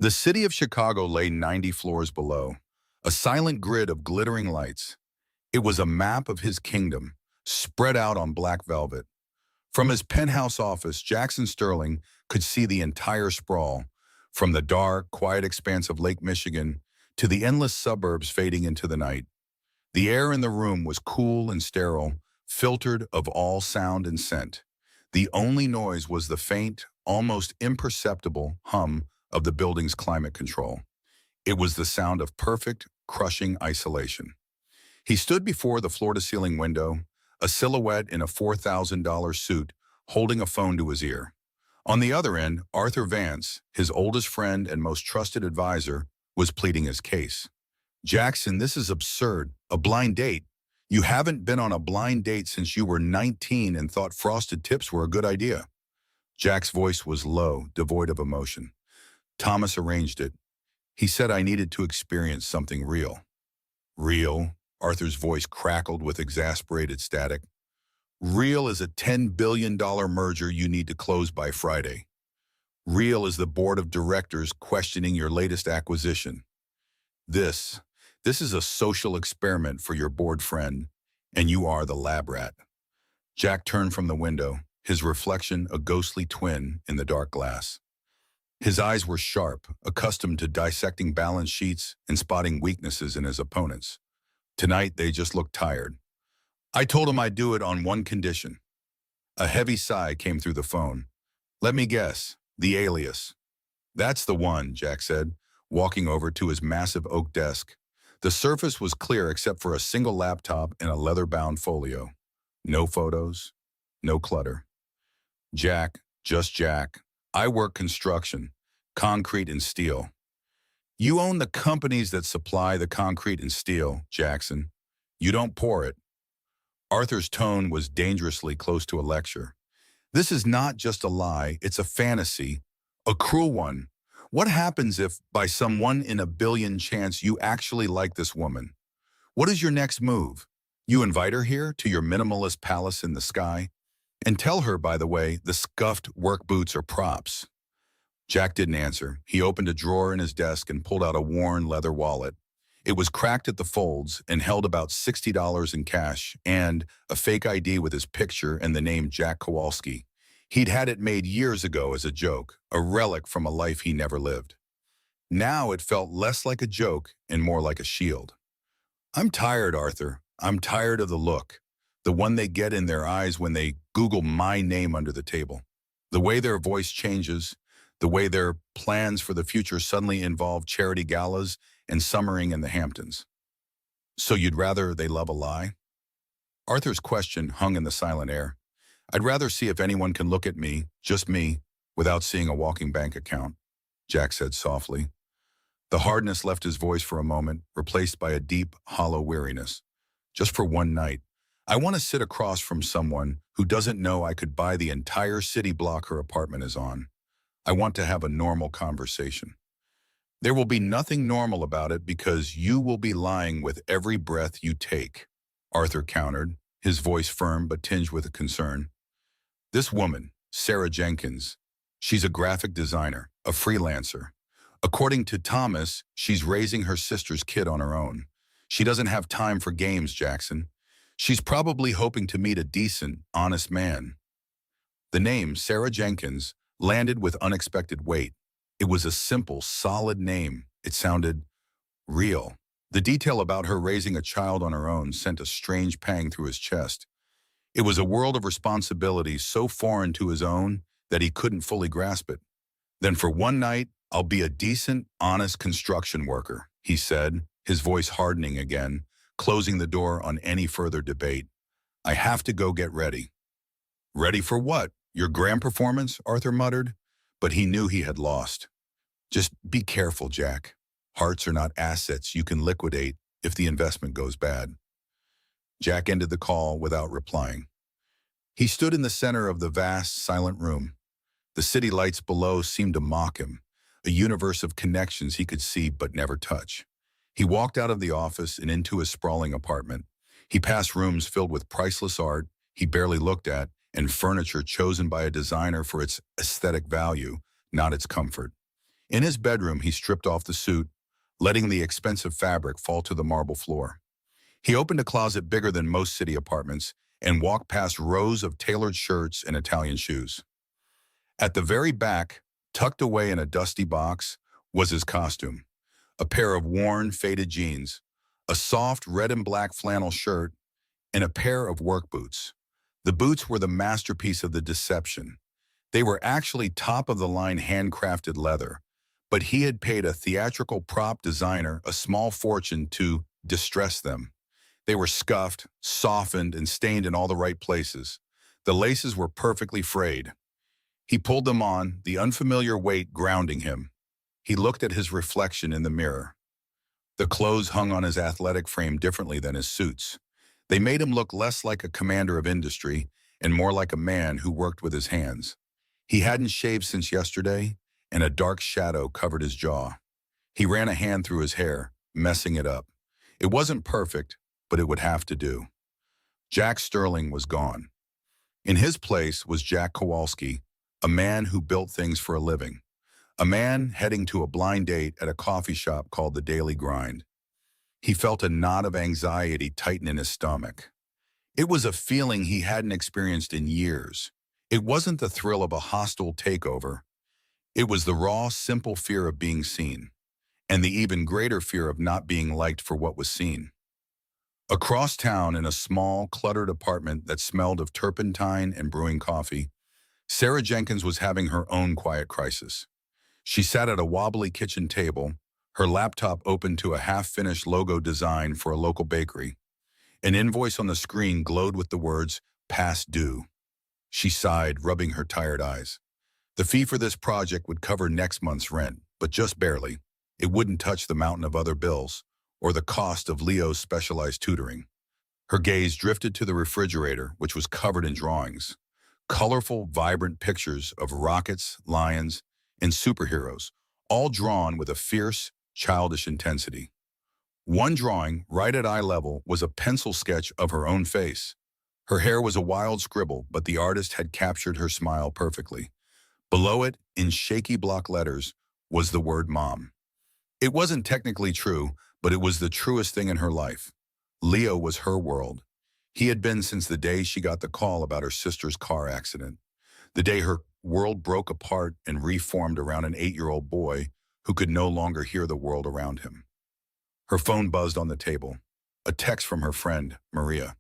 The city of Chicago lay 90 floors below, a silent grid of glittering lights. It was a map of his kingdom, spread out on black velvet. From his penthouse office, Jackson Sterling could see the entire sprawl, from the dark, quiet expanse of Lake Michigan to the endless suburbs fading into the night. The air in the room was cool and sterile, filtered of all sound and scent. The only noise was the faint, almost imperceptible hum of the building's climate control. It was the sound of perfect, crushing isolation. He stood before the floor-to-ceiling window, a silhouette in a $4,000 suit, holding a phone to his ear. On the other end, Arthur Vance, his oldest friend and most trusted advisor, was pleading his case. Jackson, this is absurd. A blind date. You haven't been on a blind date since you were 19 and thought frosted tips were a good idea. Jack's voice was low, devoid of emotion. Thomas arranged it. He said I needed to experience something real. Real? Arthur's voice crackled with exasperated static. Real is a $10 billion merger you need to close by Friday. Real is the board of directors questioning your latest acquisition. This is a social experiment for your board friend, and you are the lab rat. Jack turned from the window, his reflection a ghostly twin in the dark glass. His eyes were sharp, accustomed to dissecting balance sheets and spotting weaknesses in his opponents. Tonight, they just looked tired. I told him I'd do it on one condition. A heavy sigh came through the phone. Let me guess, the alias. That's the one, Jack said, walking over to his massive oak desk. The surface was clear except for a single laptop and a leather-bound folio. No photos, no clutter. Jack, just Jack. I work construction, concrete and steel. You own the companies that supply the concrete and steel, Jackson. You don't pour it. Arthur's tone was dangerously close to a lecture. This is not just a lie, it's a fantasy, a cruel one. What happens if, by some 1 in a billion chance, you actually like this woman? What is your next move? You invite her here to your minimalist palace in the sky? And tell her, by the way, the scuffed work boots are props. Jack didn't answer. He opened a drawer in his desk and pulled out a worn leather wallet. It was cracked at the folds and held about $60 in cash and a fake ID with his picture and the name Jack Kowalski. He'd had it made years ago as a joke, a relic from a life he never lived. Now it felt less like a joke and more like a shield. I'm tired, Arthur. I'm tired of the look. The one they get in their eyes when they Google my name under the table. The way their voice changes, the way their plans for the future suddenly involve charity galas and summering in the Hamptons. So you'd rather they love a lie? Arthur's question hung in the silent air. I'd rather see if anyone can look at me, just me, without seeing a walking bank account, Jack said softly. The hardness left his voice for a moment, replaced by a deep, hollow weariness. Just for one night, I want to sit across from someone who doesn't know I could buy the entire city block her apartment is on. I want to have a normal conversation. There will be nothing normal about it because you will be lying with every breath you take, Arthur countered, his voice firm but tinged with concern. This woman, Sarah Jenkins, she's a graphic designer, a freelancer. According to Thomas, she's raising her sister's kid on her own. She doesn't have time for games, Jackson. She's probably hoping to meet a decent, honest man. The name, Sarah Jenkins, landed with unexpected weight. It was a simple, solid name. It sounded real. The detail about her raising a child on her own sent a strange pang through his chest. It was a world of responsibility so foreign to his own that he couldn't fully grasp it. Then for one night, I'll be a decent, honest construction worker, he said, his voice hardening again, closing the door on any further debate. I have to go get ready. Ready for what? Your grand performance? Arthur muttered, but he knew he had lost. Just be careful, Jack. Hearts are not assets you can liquidate if the investment goes bad. Jack ended the call without replying. He stood in the center of the vast, silent room. The city lights below seemed to mock him, a universe of connections he could see but never touch. He walked out of the office and into his sprawling apartment. He passed rooms filled with priceless art he barely looked at and furniture chosen by a designer for its aesthetic value, not its comfort. In his bedroom, he stripped off the suit, letting the expensive fabric fall to the marble floor. He opened a closet bigger than most city apartments and walked past rows of tailored shirts and Italian shoes. At the very back, tucked away in a dusty box, was his costume: a pair of worn, faded jeans, a soft red and black flannel shirt, and a pair of work boots. The boots were the masterpiece of the deception. They were actually top-of-the-line handcrafted leather, but he had paid a theatrical prop designer a small fortune to distress them. They were scuffed, softened, and stained in all the right places. The laces were perfectly frayed. He pulled them on, the unfamiliar weight grounding him. He looked at his reflection in the mirror. The clothes hung on his athletic frame differently than his suits. They made him look less like a commander of industry and more like a man who worked with his hands. He hadn't shaved since yesterday, and a dark shadow covered his jaw. He ran a hand through his hair, messing it up. It wasn't perfect, but it would have to do. Jack Sterling was gone. In his place was Jack Kowalski, a man who built things for a living. A man heading to a blind date at a coffee shop called the Daily Grind. He felt a knot of anxiety tighten in his stomach. It was a feeling he hadn't experienced in years. It wasn't the thrill of a hostile takeover. It was the raw, simple fear of being seen, and the even greater fear of not being liked for what was seen. Across town, in a small, cluttered apartment that smelled of turpentine and brewing coffee, Sarah Jenkins was having her own quiet crisis. She sat at a wobbly kitchen table, her laptop open to a half-finished logo design for a local bakery. An invoice on the screen glowed with the words, "Past due." She sighed, rubbing her tired eyes. The fee for this project would cover next month's rent, but just barely. It wouldn't touch the mountain of other bills, or the cost of Leo's specialized tutoring. Her gaze drifted to the refrigerator, which was covered in drawings. Colorful, vibrant pictures of rockets, lions, and superheroes, all drawn with a fierce, childish intensity. One drawing, right at eye level, was a pencil sketch of her own face. Her hair was a wild scribble, but the artist had captured her smile perfectly. Below it, in shaky block letters, was the word mom. It wasn't technically true, but it was the truest thing in her life. Leo was her world. He had been since the day she got the call about her sister's car accident. The day her world broke apart and reformed around an 8-year-old boy who could no longer hear the world around him. Her phone buzzed on the table. A text from her friend, Maria.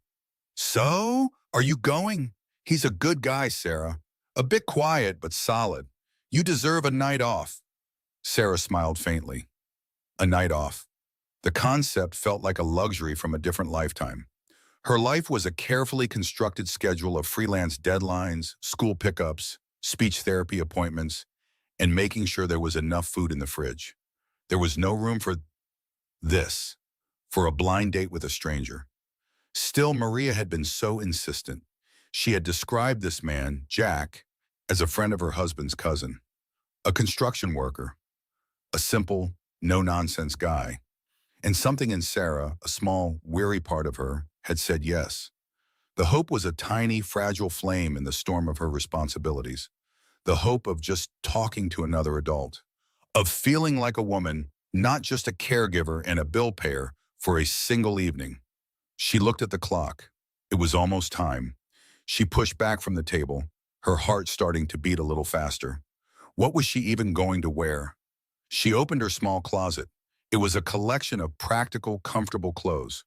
"So, are you going? He's a good guy, Sarah. A bit quiet, but solid. You deserve a night off." Sarah smiled faintly. A night off. The concept felt like a luxury from a different lifetime. Her life was a carefully constructed schedule of freelance deadlines, school pickups, speech therapy appointments, and making sure there was enough food in the fridge. There was no room for this, for a blind date with a stranger. Still, Maria had been so insistent. She had described this man, Jack, as a friend of her husband's cousin, a construction worker, a simple, no-nonsense guy. And something in Sarah, a small, weary part of her, had said yes. The hope was a tiny, fragile flame in the storm of her responsibilities. The hope of just talking to another adult, of feeling like a woman, not just a caregiver and a bill payer, for a single evening. She looked at the clock. It was almost time. She pushed back from the table, her heart starting to beat a little faster. What was she even going to wear? She opened her small closet. It was a collection of practical, comfortable clothes.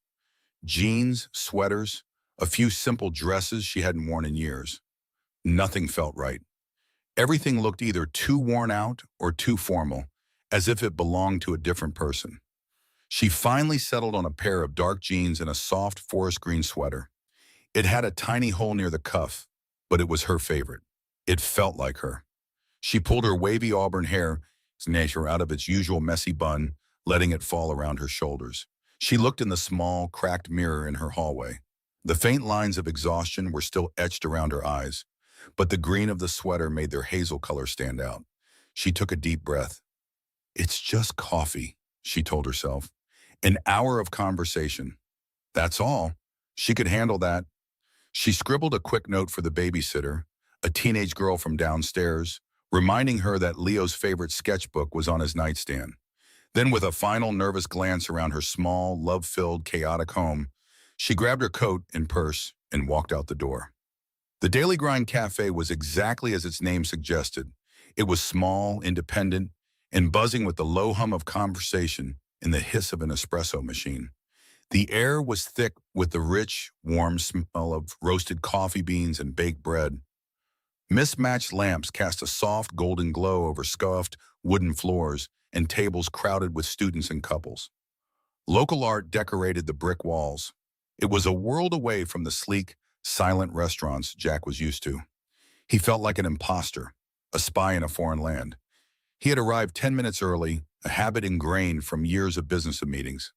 Jeans, sweaters, a few simple dresses she hadn't worn in years. Nothing felt right. Everything looked either too worn out or too formal, as if it belonged to a different person. She finally settled on a pair of dark jeans and a soft forest green sweater. It had a tiny hole near the cuff, but it was her favorite. It felt like her. She pulled her wavy auburn hair out of its usual messy bun, letting it fall around her shoulders. She looked in the small, cracked mirror in her hallway. The faint lines of exhaustion were still etched around her eyes, but the green of the sweater made their hazel color stand out. She took a deep breath. "It's just coffee," she told herself. An hour of conversation. That's all. She could handle that. She scribbled a quick note for the babysitter, a teenage girl from downstairs, reminding her that Leo's favorite sketchbook was on his nightstand. Then, with a final nervous glance around her small, love-filled, chaotic home, she grabbed her coat and purse and walked out the door. The Daily Grind Cafe was exactly as its name suggested. It was small, independent, and buzzing with the low hum of conversation and the hiss of an espresso machine. The air was thick with the rich, warm smell of roasted coffee beans and baked bread. Mismatched lamps cast a soft golden glow over scuffed wooden floors and tables crowded with students and couples. Local art decorated the brick walls. It was a world away from the sleek, silent restaurants Jack was used to. He felt like an imposter, a spy in a foreign land. He had arrived 10 minutes early, a habit ingrained from years of business meetings.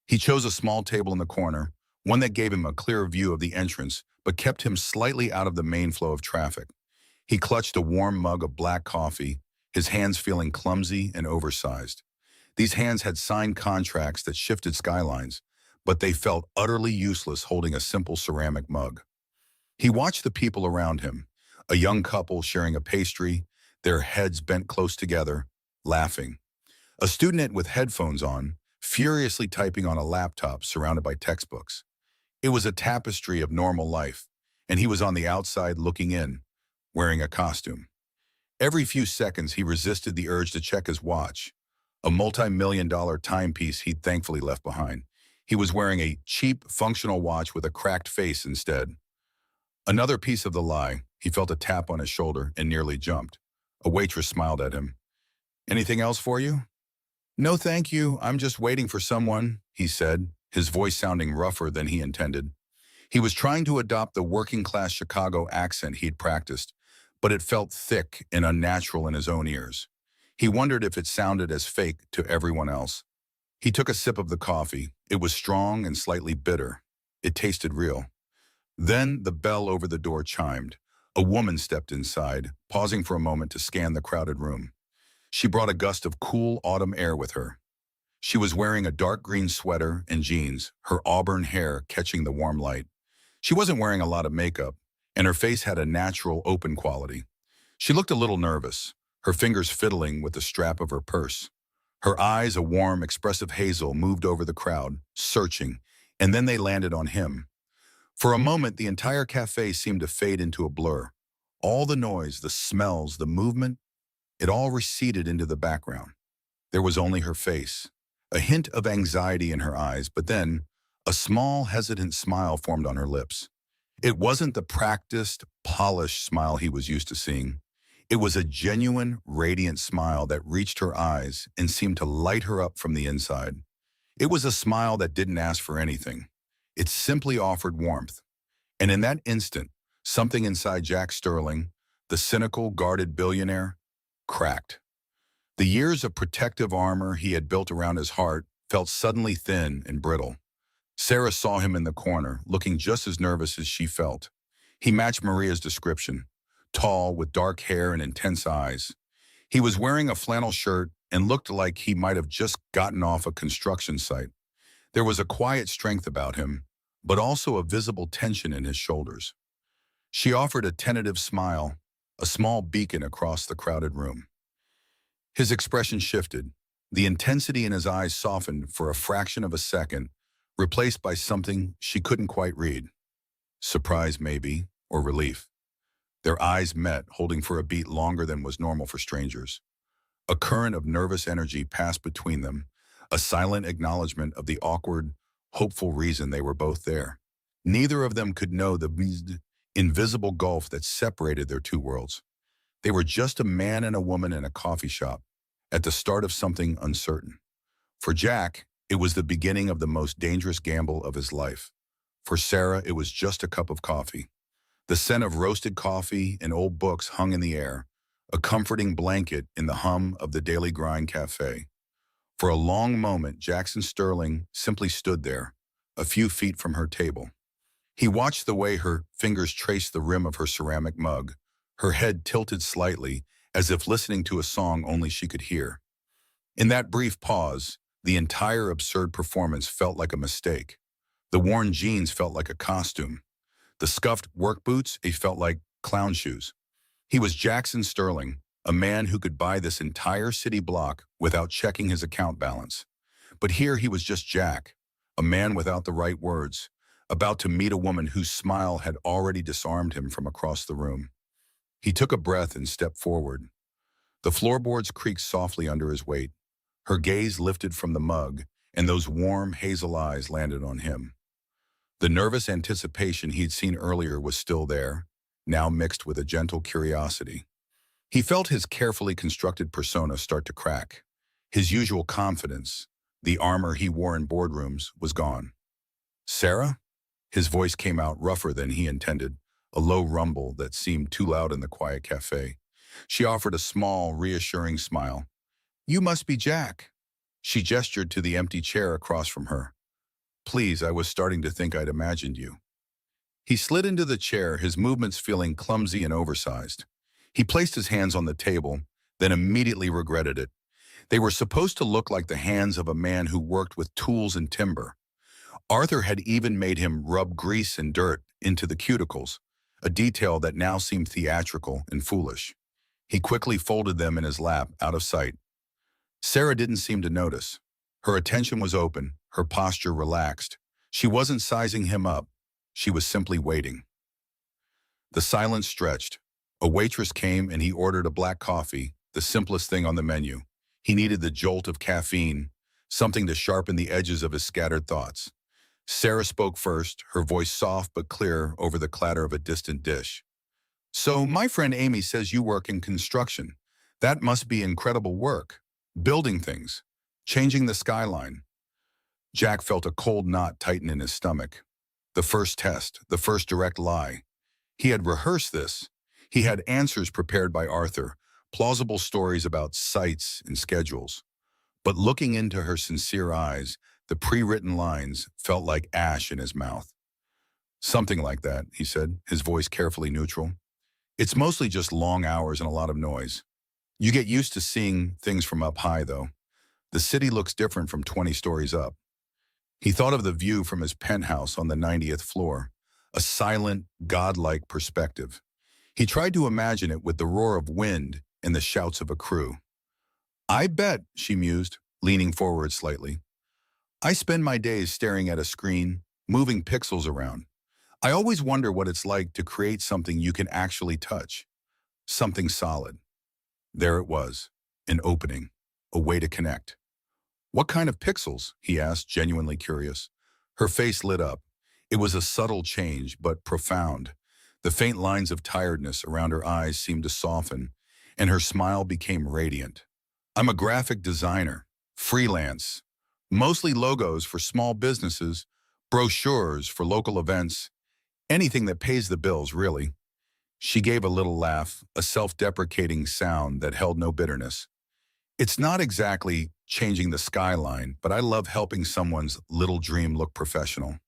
He chose a small table in the corner, one that gave him a clear view of the entrance but kept him slightly out of the main flow of traffic. He clutched a warm mug of black coffee, his hands feeling clumsy and oversized. These hands had signed contracts that shifted skylines, but they felt utterly useless holding a simple ceramic mug. He watched the people around him, a young couple sharing a pastry, their heads bent close together, laughing. A student with headphones on, furiously typing on a laptop surrounded by textbooks. It was a tapestry of normal life, and he was on the outside looking in, wearing a costume. Every few seconds he resisted the urge to check his watch, a multi-million-dollar timepiece he'd thankfully left behind. He was wearing a cheap, functional watch with a cracked face instead. Another piece of the lie, he felt a tap on his shoulder and nearly jumped. A waitress smiled at him. "Anything else for you?" "No, thank you. I'm just waiting for someone," he said, his voice sounding rougher than he intended. He was trying to adopt the working-class Chicago accent he'd practiced, but it felt thick and unnatural in his own ears. He wondered if it sounded as fake to everyone else. He took a sip of the coffee. It was strong and slightly bitter. It tasted real. Then the bell over the door chimed. A woman stepped inside, pausing for a moment to scan the crowded room. She brought a gust of cool autumn air with her. She was wearing a dark green sweater and jeans, her auburn hair catching the warm light. She wasn't wearing a lot of makeup, and her face had a natural, open quality. She looked a little nervous, her fingers fiddling with the strap of her purse. Her eyes, a warm, expressive hazel, moved over the crowd, searching, and then they landed on him. For a moment, the entire cafe seemed to fade into a blur. All the noise, the smells, the movement, it all receded into the background. There was only her face, a hint of anxiety in her eyes, but then a small, hesitant smile formed on her lips. It wasn't the practiced, polished smile he was used to seeing. It was a genuine, radiant smile that reached her eyes and seemed to light her up from the inside. It was a smile that didn't ask for anything. It simply offered warmth. And in that instant, something inside Jack Sterling, the cynical, guarded billionaire, cracked. The years of protective armor he had built around his heart felt suddenly thin and brittle. Sarah saw him in the corner, looking just as nervous as she felt. He matched Maria's description, tall, with dark hair and intense eyes. He was wearing a flannel shirt and looked like he might have just gotten off a construction site. There was a quiet strength about him, but also a visible tension in his shoulders. She offered a tentative smile, a small beacon across the crowded room. His expression shifted. The intensity in his eyes softened for a fraction of a second, replaced by something she couldn't quite read. Surprise, maybe, or relief. Their eyes met, holding for a beat longer than was normal for strangers. A current of nervous energy passed between them, a silent acknowledgement of the awkward, hopeful reason they were both there. Neither of them could know the invisible gulf that separated their two worlds. They were just a man and a woman in a coffee shop, at the start of something uncertain. For Jack, it was the beginning of the most dangerous gamble of his life. For Sarah, it was just a cup of coffee. The scent of roasted coffee and old books hung in the air, a comforting blanket in the hum of the Daily Grind Cafe. For a long moment, Jackson Sterling simply stood there, a few feet from her table. He watched the way her fingers traced the rim of her ceramic mug, her head tilted slightly, as if listening to a song only she could hear. In that brief pause, the entire absurd performance felt like a mistake. The worn jeans felt like a costume. The scuffed work boots, it felt like clown shoes. He was Jackson Sterling, a man who could buy this entire city block without checking his account balance. But here he was just Jack, a man without the right words, about to meet a woman whose smile had already disarmed him from across the room. He took a breath and stepped forward. The floorboards creaked softly under his weight. Her gaze lifted from the mug, and those warm hazel eyes landed on him. The nervous anticipation he'd seen earlier was still there, now mixed with a gentle curiosity. He felt his carefully constructed persona start to crack. His usual confidence, the armor he wore in boardrooms, was gone. "Sarah?" His voice came out rougher than he intended, a low rumble that seemed too loud in the quiet cafe. She offered a small, reassuring smile. "You must be Jack." She gestured to the empty chair across from her. "Please, I was starting to think I'd imagined you." He slid into the chair, his movements feeling clumsy and oversized. He placed his hands on the table, then immediately regretted it. They were supposed to look like the hands of a man who worked with tools and timber. Arthur had even made him rub grease and dirt into the cuticles, a detail that now seemed theatrical and foolish. He quickly folded them in his lap, out of sight. Sarah didn't seem to notice. Her attention was open, her posture relaxed. She wasn't sizing him up. She was simply waiting. The silence stretched. A waitress came and he ordered a black coffee, the simplest thing on the menu. He needed the jolt of caffeine, something to sharpen the edges of his scattered thoughts. Sarah spoke first, her voice soft but clear over the clatter of a distant dish. "So, my friend Amy says you work in construction. That must be incredible work. Building things, changing the skyline." Jack felt a cold knot tighten in his stomach. The first test, the first direct lie. He had rehearsed this. He had answers prepared by Arthur, plausible stories about sites and schedules. But looking into her sincere eyes, the pre-written lines felt like ash in his mouth. "Something like that," he said, his voice carefully neutral. "It's mostly just long hours and a lot of noise. You get used to seeing things from up high, though. The city looks different from 20 stories up." He thought of the view from his penthouse on the 90th floor, a silent, godlike perspective. He tried to imagine it with the roar of wind and the shouts of a crew. "I bet," she mused, leaning forward slightly. "I spend my days staring at a screen, moving pixels around. I always wonder what it's like to create something you can actually touch. Something solid." There it was, an opening, a way to connect. "What kind of pixels?" he asked, genuinely curious. Her face lit up. It was a subtle change, but profound. The faint lines of tiredness around her eyes seemed to soften, and her smile became radiant. "I'm a graphic designer, freelance, mostly logos for small businesses, brochures for local events, anything that pays the bills, really." She gave a little laugh, a self-deprecating sound that held no bitterness. "It's not exactly changing the skyline, but I love helping someone's little dream look professional,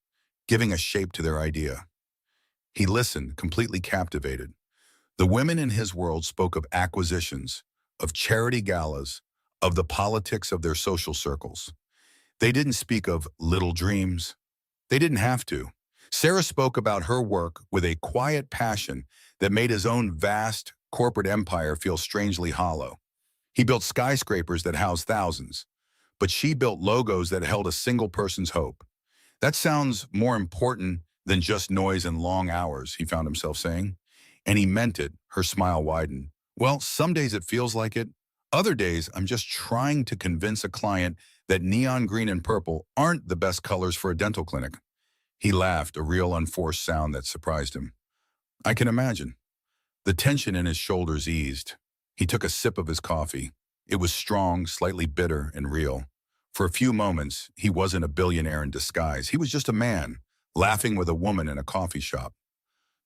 giving a shape to their idea." He listened, completely captivated. The women in his world spoke of acquisitions, of charity galas, of the politics of their social circles. They didn't speak of little dreams. They didn't have to. Sarah spoke about her work with a quiet passion that made his own vast corporate empire feel strangely hollow. He built skyscrapers that housed thousands, but she built logos that held a single person's hope. That sounds more important than just noise and long hours, he found himself saying. And he meant it, her smile widened. "Well, some days it feels like it. Other days, I'm just trying to convince a client that neon green and purple aren't the best colors for a dental clinic." He laughed, a real unforced sound that surprised him. "I can imagine." The tension in his shoulders eased. He took a sip of his coffee. It was strong, slightly bitter, and real. For a few moments, he wasn't a billionaire in disguise. He was just a man, laughing with a woman in a coffee shop.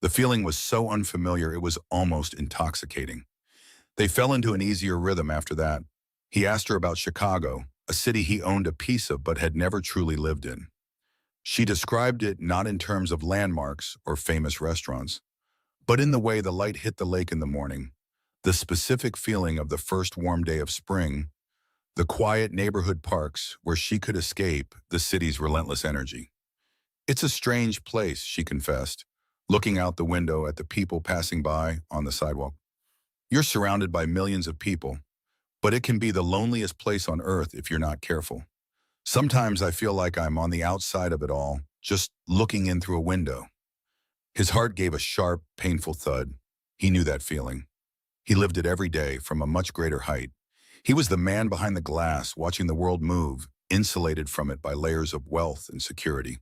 The feeling was so unfamiliar it was almost intoxicating. They fell into an easier rhythm after that. He asked her about Chicago, a city he owned a piece of but had never truly lived in. She described it not in terms of landmarks or famous restaurants, but in the way the light hit the lake in the morning, the specific feeling of the first warm day of spring, the quiet neighborhood parks where she could escape the city's relentless energy. "It's a strange place," she confessed, looking out the window at the people passing by on the sidewalk. You're surrounded by millions of people, but it can be the loneliest place on earth if you're not careful. Sometimes I feel like I'm on the outside of it all, just looking in through a window. His heart gave a sharp, painful thud. He knew that feeling. He lived it every day from a much greater height. He was the man behind the glass, watching the world move, insulated from it by layers of wealth and security.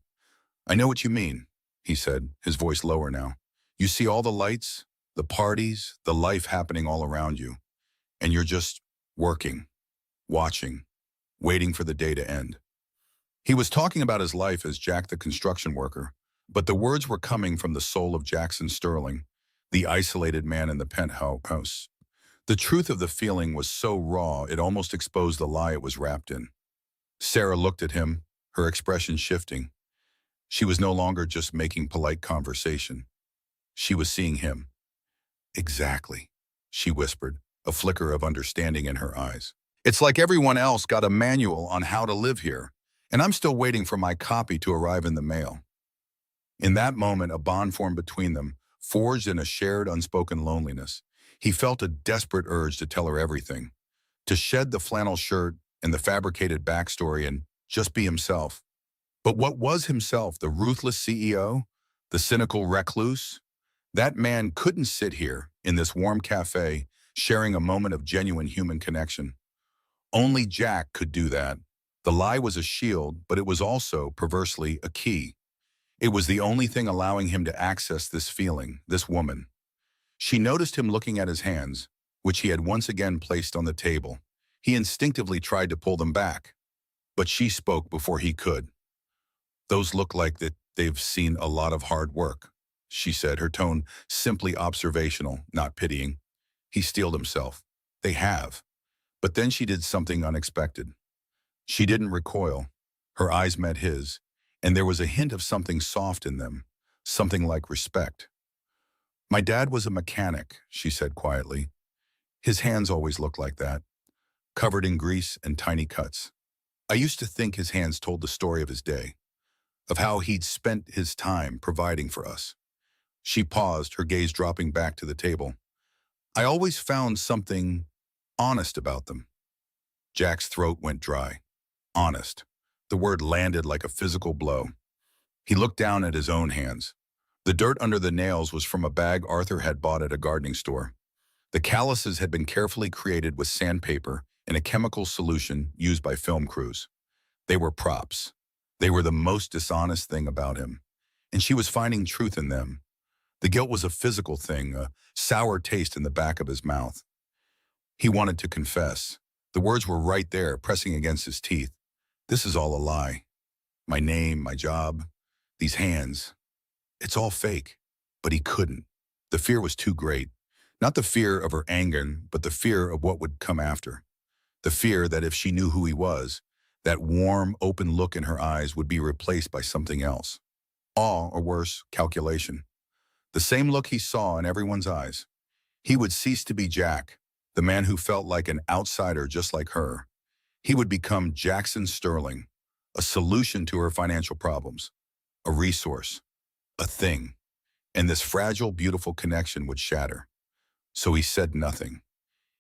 I know what you mean, he said, his voice lower now. You see all the lights, the parties, the life happening all around you, and you're just working, watching, waiting for the day to end. He was talking about his life as Jack the construction worker, but the words were coming from the soul of Jackson Sterling, the isolated man in the penthouse. The truth of the feeling was so raw it almost exposed the lie it was wrapped in. Sarah looked at him, her expression shifting. She was no longer just making polite conversation. She was seeing him. Exactly, she whispered, a flicker of understanding in her eyes. It's like everyone else got a manual on how to live here, and I'm still waiting for my copy to arrive in the mail. In that moment, a bond formed between them, forged in a shared unspoken loneliness. He felt a desperate urge to tell her everything, to shed the flannel shirt and the fabricated backstory and just be himself. But what was himself, the ruthless CEO, the cynical recluse? That man couldn't sit here in this warm cafe sharing a moment of genuine human connection. Only Jack could do that. The lie was a shield, but it was also, perversely, a key. It was the only thing allowing him to access this feeling, this woman. She noticed him looking at his hands, which he had once again placed on the table. He instinctively tried to pull them back, but she spoke before he could. Those look like that they've seen a lot of hard work, she said, her tone simply observational, not pitying. He steeled himself. They have. But then she did something unexpected. She didn't recoil. Her eyes met his, and there was a hint of something soft in them, something like respect. My dad was a mechanic, she said quietly. His hands always looked like that, covered in grease and tiny cuts. I used to think his hands told the story of his day, of how he'd spent his time providing for us. She paused, her gaze dropping back to the table. I always found something honest about them. Jack's throat went dry. Honest. The word landed like a physical blow. He looked down at his own hands. The dirt under the nails was from a bag Arthur had bought at a gardening store. The calluses had been carefully created with sandpaper in a chemical solution used by film crews. They were props. They were the most dishonest thing about him, and she was finding truth in them. The guilt was a physical thing, a sour taste in the back of his mouth. He wanted to confess. The words were right there, pressing against his teeth. This is all a lie. My name, my job, these hands. It's all fake. But he couldn't. The fear was too great. Not the fear of her anger, but the fear of what would come after. The fear that if she knew who he was, that warm, open look in her eyes would be replaced by something else. Awe, or worse, calculation. The same look he saw in everyone's eyes. He would cease to be Jack, the man who felt like an outsider just like her. He would become Jackson Sterling, a solution to her financial problems, a resource, a thing. And this fragile, beautiful connection would shatter. So he said nothing.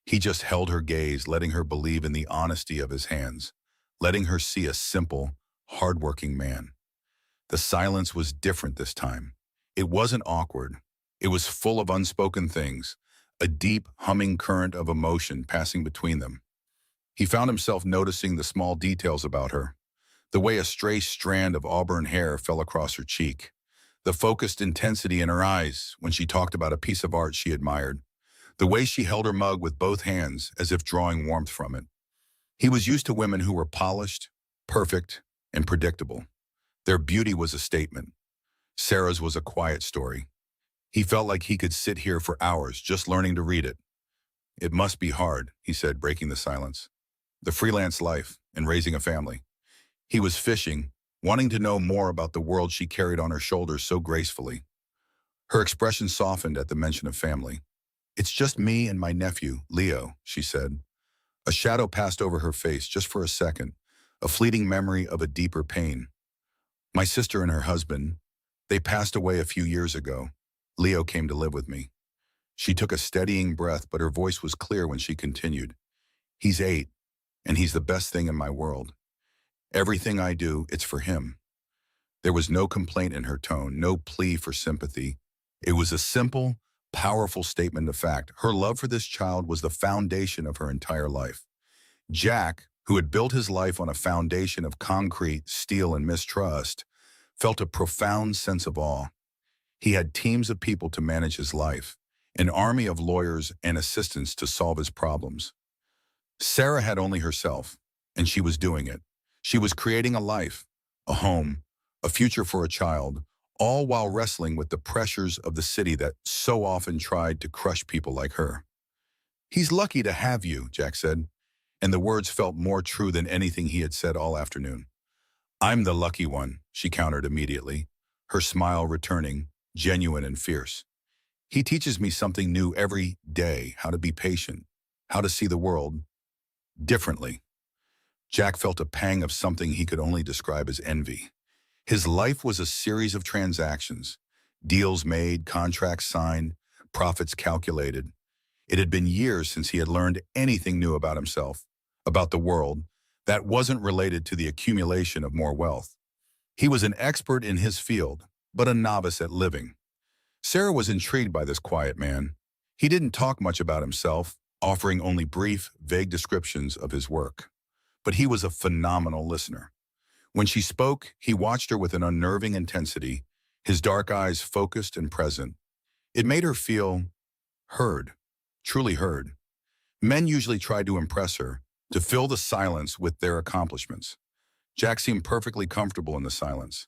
He just held her gaze, letting her believe in the honesty of his hands, letting her see a simple, hardworking man. The silence was different this time. It wasn't awkward. It was full of unspoken things, a deep, humming current of emotion passing between them. He found himself noticing the small details about her, the way a stray strand of auburn hair fell across her cheek, the focused intensity in her eyes when she talked about a piece of art she admired, the way she held her mug with both hands as if drawing warmth from it. He was used to women who were polished, perfect, and predictable. Their beauty was a statement. Sarah's was a quiet story. He felt like he could sit here for hours just learning to read it. It must be hard, he said, breaking the silence. The freelance life and raising a family. He was fishing, wanting to know more about the world she carried on her shoulders so gracefully. Her expression softened at the mention of family. It's just me and my nephew, Leo, she said. A shadow passed over her face just for a second, a fleeting memory of a deeper pain. My sister and her husband, they passed away a few years ago. Leo came to live with me. She took a steadying breath, but her voice was clear when she continued. He's 8, and he's the best thing in my world. Everything I do, it's for him. There was no complaint in her tone, no plea for sympathy. It was a simple, powerful statement of fact. Her love for this child was the foundation of her entire life. Jack, who had built his life on a foundation of concrete, steel, and mistrust, felt a profound sense of awe. He had teams of people to manage his life, an army of lawyers and assistants to solve his problems. Sarah had only herself, and she was doing it. She was creating a life, a home, a future for a child, all while wrestling with the pressures of the city that so often tried to crush people like her. He's lucky to have you, Jack said, and the words felt more true than anything he had said all afternoon. I'm the lucky one, she countered immediately, her smile returning, genuine and fierce. He teaches me something new every day, how to be patient, how to see the world differently. Jack felt a pang of something he could only describe as envy. His life was a series of transactions, deals made, contracts signed, profits calculated. It had been years since he had learned anything new about himself, about the world, that wasn't related to the accumulation of more wealth. He was an expert in his field, but a novice at living. Sarah was intrigued by this quiet man. He didn't talk much about himself, offering only brief, vague descriptions of his work. But he was a phenomenal listener. When she spoke, he watched her with an unnerving intensity, his dark eyes focused and present. It made her feel heard, truly heard. Men usually tried to impress her, to fill the silence with their accomplishments. Jack seemed perfectly comfortable in the silence.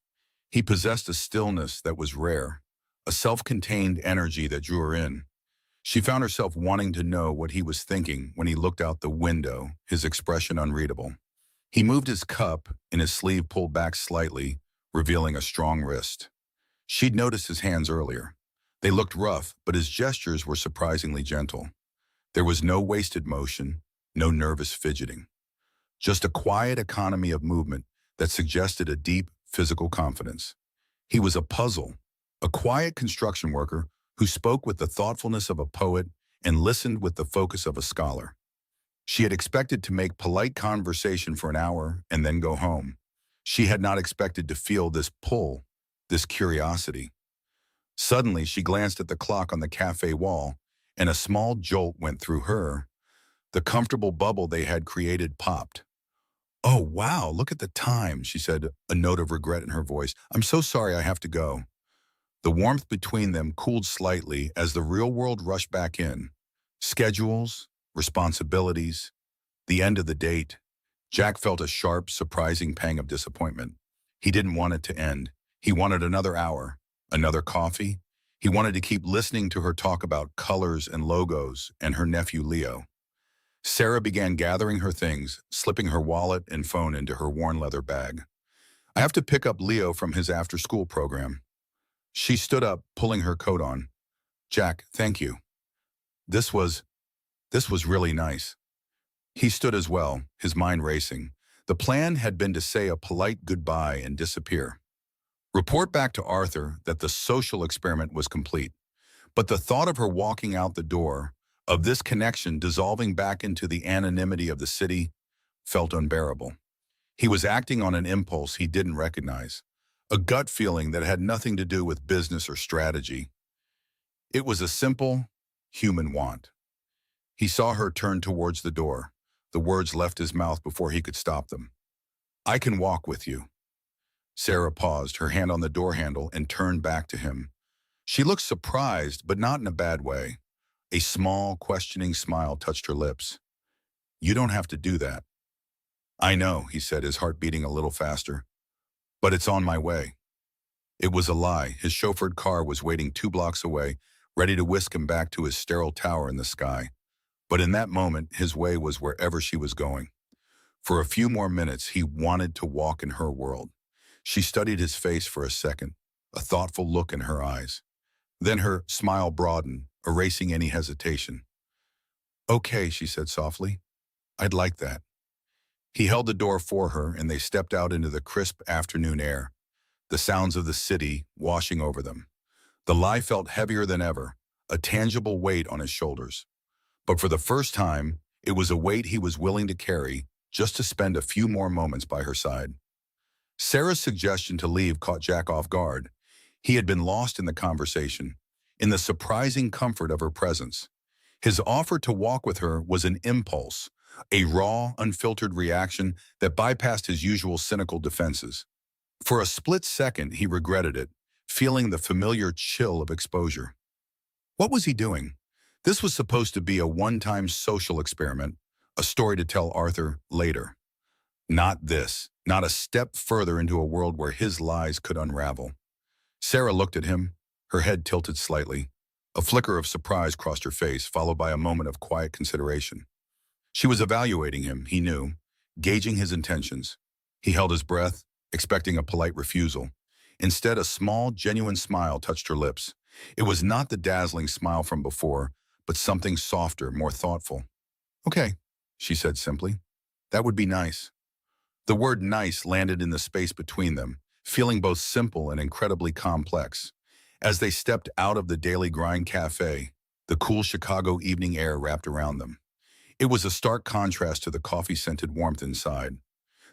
He possessed a stillness that was rare, a self-contained energy that drew her in. She found herself wanting to know what he was thinking when he looked out the window, his expression unreadable. He moved his cup, and his sleeve pulled back slightly, revealing a strong wrist. She'd noticed his hands earlier. They looked rough, but his gestures were surprisingly gentle. There was no wasted motion, no nervous fidgeting. Just a quiet economy of movement that suggested a deep physical confidence. He was a puzzle, a quiet construction worker who spoke with the thoughtfulness of a poet and listened with the focus of a scholar. She had expected to make polite conversation for an hour and then go home. She had not expected to feel this pull, this curiosity. Suddenly, she glanced at the clock on the cafe wall, and a small jolt went through her. The comfortable bubble they had created popped. Oh, wow, look at the time, she said, a note of regret in her voice. I'm so sorry I have to go. The warmth between them cooled slightly as the real world rushed back in. Schedules, responsibilities, the end of the date. Jack felt a sharp, surprising pang of disappointment. He didn't want it to end. He wanted another hour, another coffee. He wanted to keep listening to her talk about colors and logos and her nephew Leo. Sarah began gathering her things, slipping her wallet and phone into her worn leather bag. I have to pick up Leo from his after-school program. She stood up, pulling her coat on. Jack, thank you. This was really nice. He stood as well, his mind racing. The plan had been to say a polite goodbye and disappear. Report back to Arthur that the social experiment was complete. But the thought of her walking out the door, of this connection dissolving back into the anonymity of the city, felt unbearable. He was acting on an impulse he didn't recognize, a gut feeling that had nothing to do with business or strategy. It was a simple, human want. He saw her turn towards the door. The words left his mouth before he could stop them. I can walk with you. Sarah paused, her hand on the door handle, and turned back to him. She looked surprised, but not in a bad way. A small, questioning smile touched her lips. You don't have to do that. I know, he said, his heart beating a little faster. But it's on my way. It was a lie. His chauffeured car was waiting 2 blocks away, ready to whisk him back to his sterile tower in the sky. But in that moment, his way was wherever she was going. For a few more minutes, he wanted to walk in her world. She studied his face for a second, a thoughtful look in her eyes. Then her smile broadened, erasing any hesitation. Okay, she said softly. I'd like that. He held the door for her, and they stepped out into the crisp afternoon air, the sounds of the city washing over them. The lie felt heavier than ever, a tangible weight on his shoulders. But for the first time, it was a weight he was willing to carry just to spend a few more moments by her side. Sarah's suggestion to leave caught Jack off guard. He had been lost in the conversation, in the surprising comfort of her presence. His offer to walk with her was an impulse, a raw, unfiltered reaction that bypassed his usual cynical defenses. For a split second, he regretted it, feeling the familiar chill of exposure. What was he doing? This was supposed to be a one-time social experiment, a story to tell Arthur later. Not this, not a step further into a world where his lies could unravel. Sarah looked at him, her head tilted slightly. A flicker of surprise crossed her face, followed by a moment of quiet consideration. She was evaluating him, he knew, gauging his intentions. He held his breath, expecting a polite refusal. Instead, a small, genuine smile touched her lips. It was not the dazzling smile from before, but something softer, more thoughtful. "Okay," she said simply. "That would be nice." The word nice landed in the space between them, feeling both simple and incredibly complex. As they stepped out of the Daily Grind Cafe, the cool Chicago evening air wrapped around them. It was a stark contrast to the coffee-scented warmth inside.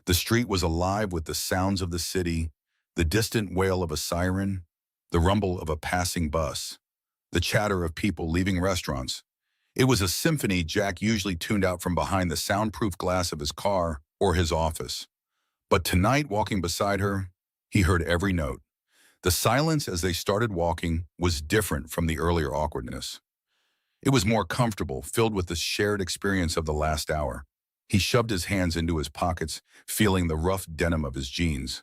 The street was alive with the sounds of the city, the distant wail of a siren, the rumble of a passing bus, the chatter of people leaving restaurants. It was a symphony Jack usually tuned out from behind the soundproof glass of his car or his office. But tonight, walking beside her, he heard every note. The silence as they started walking was different from the earlier awkwardness. It was more comfortable, filled with the shared experience of the last hour. He shoved his hands into his pockets, feeling the rough denim of his jeans.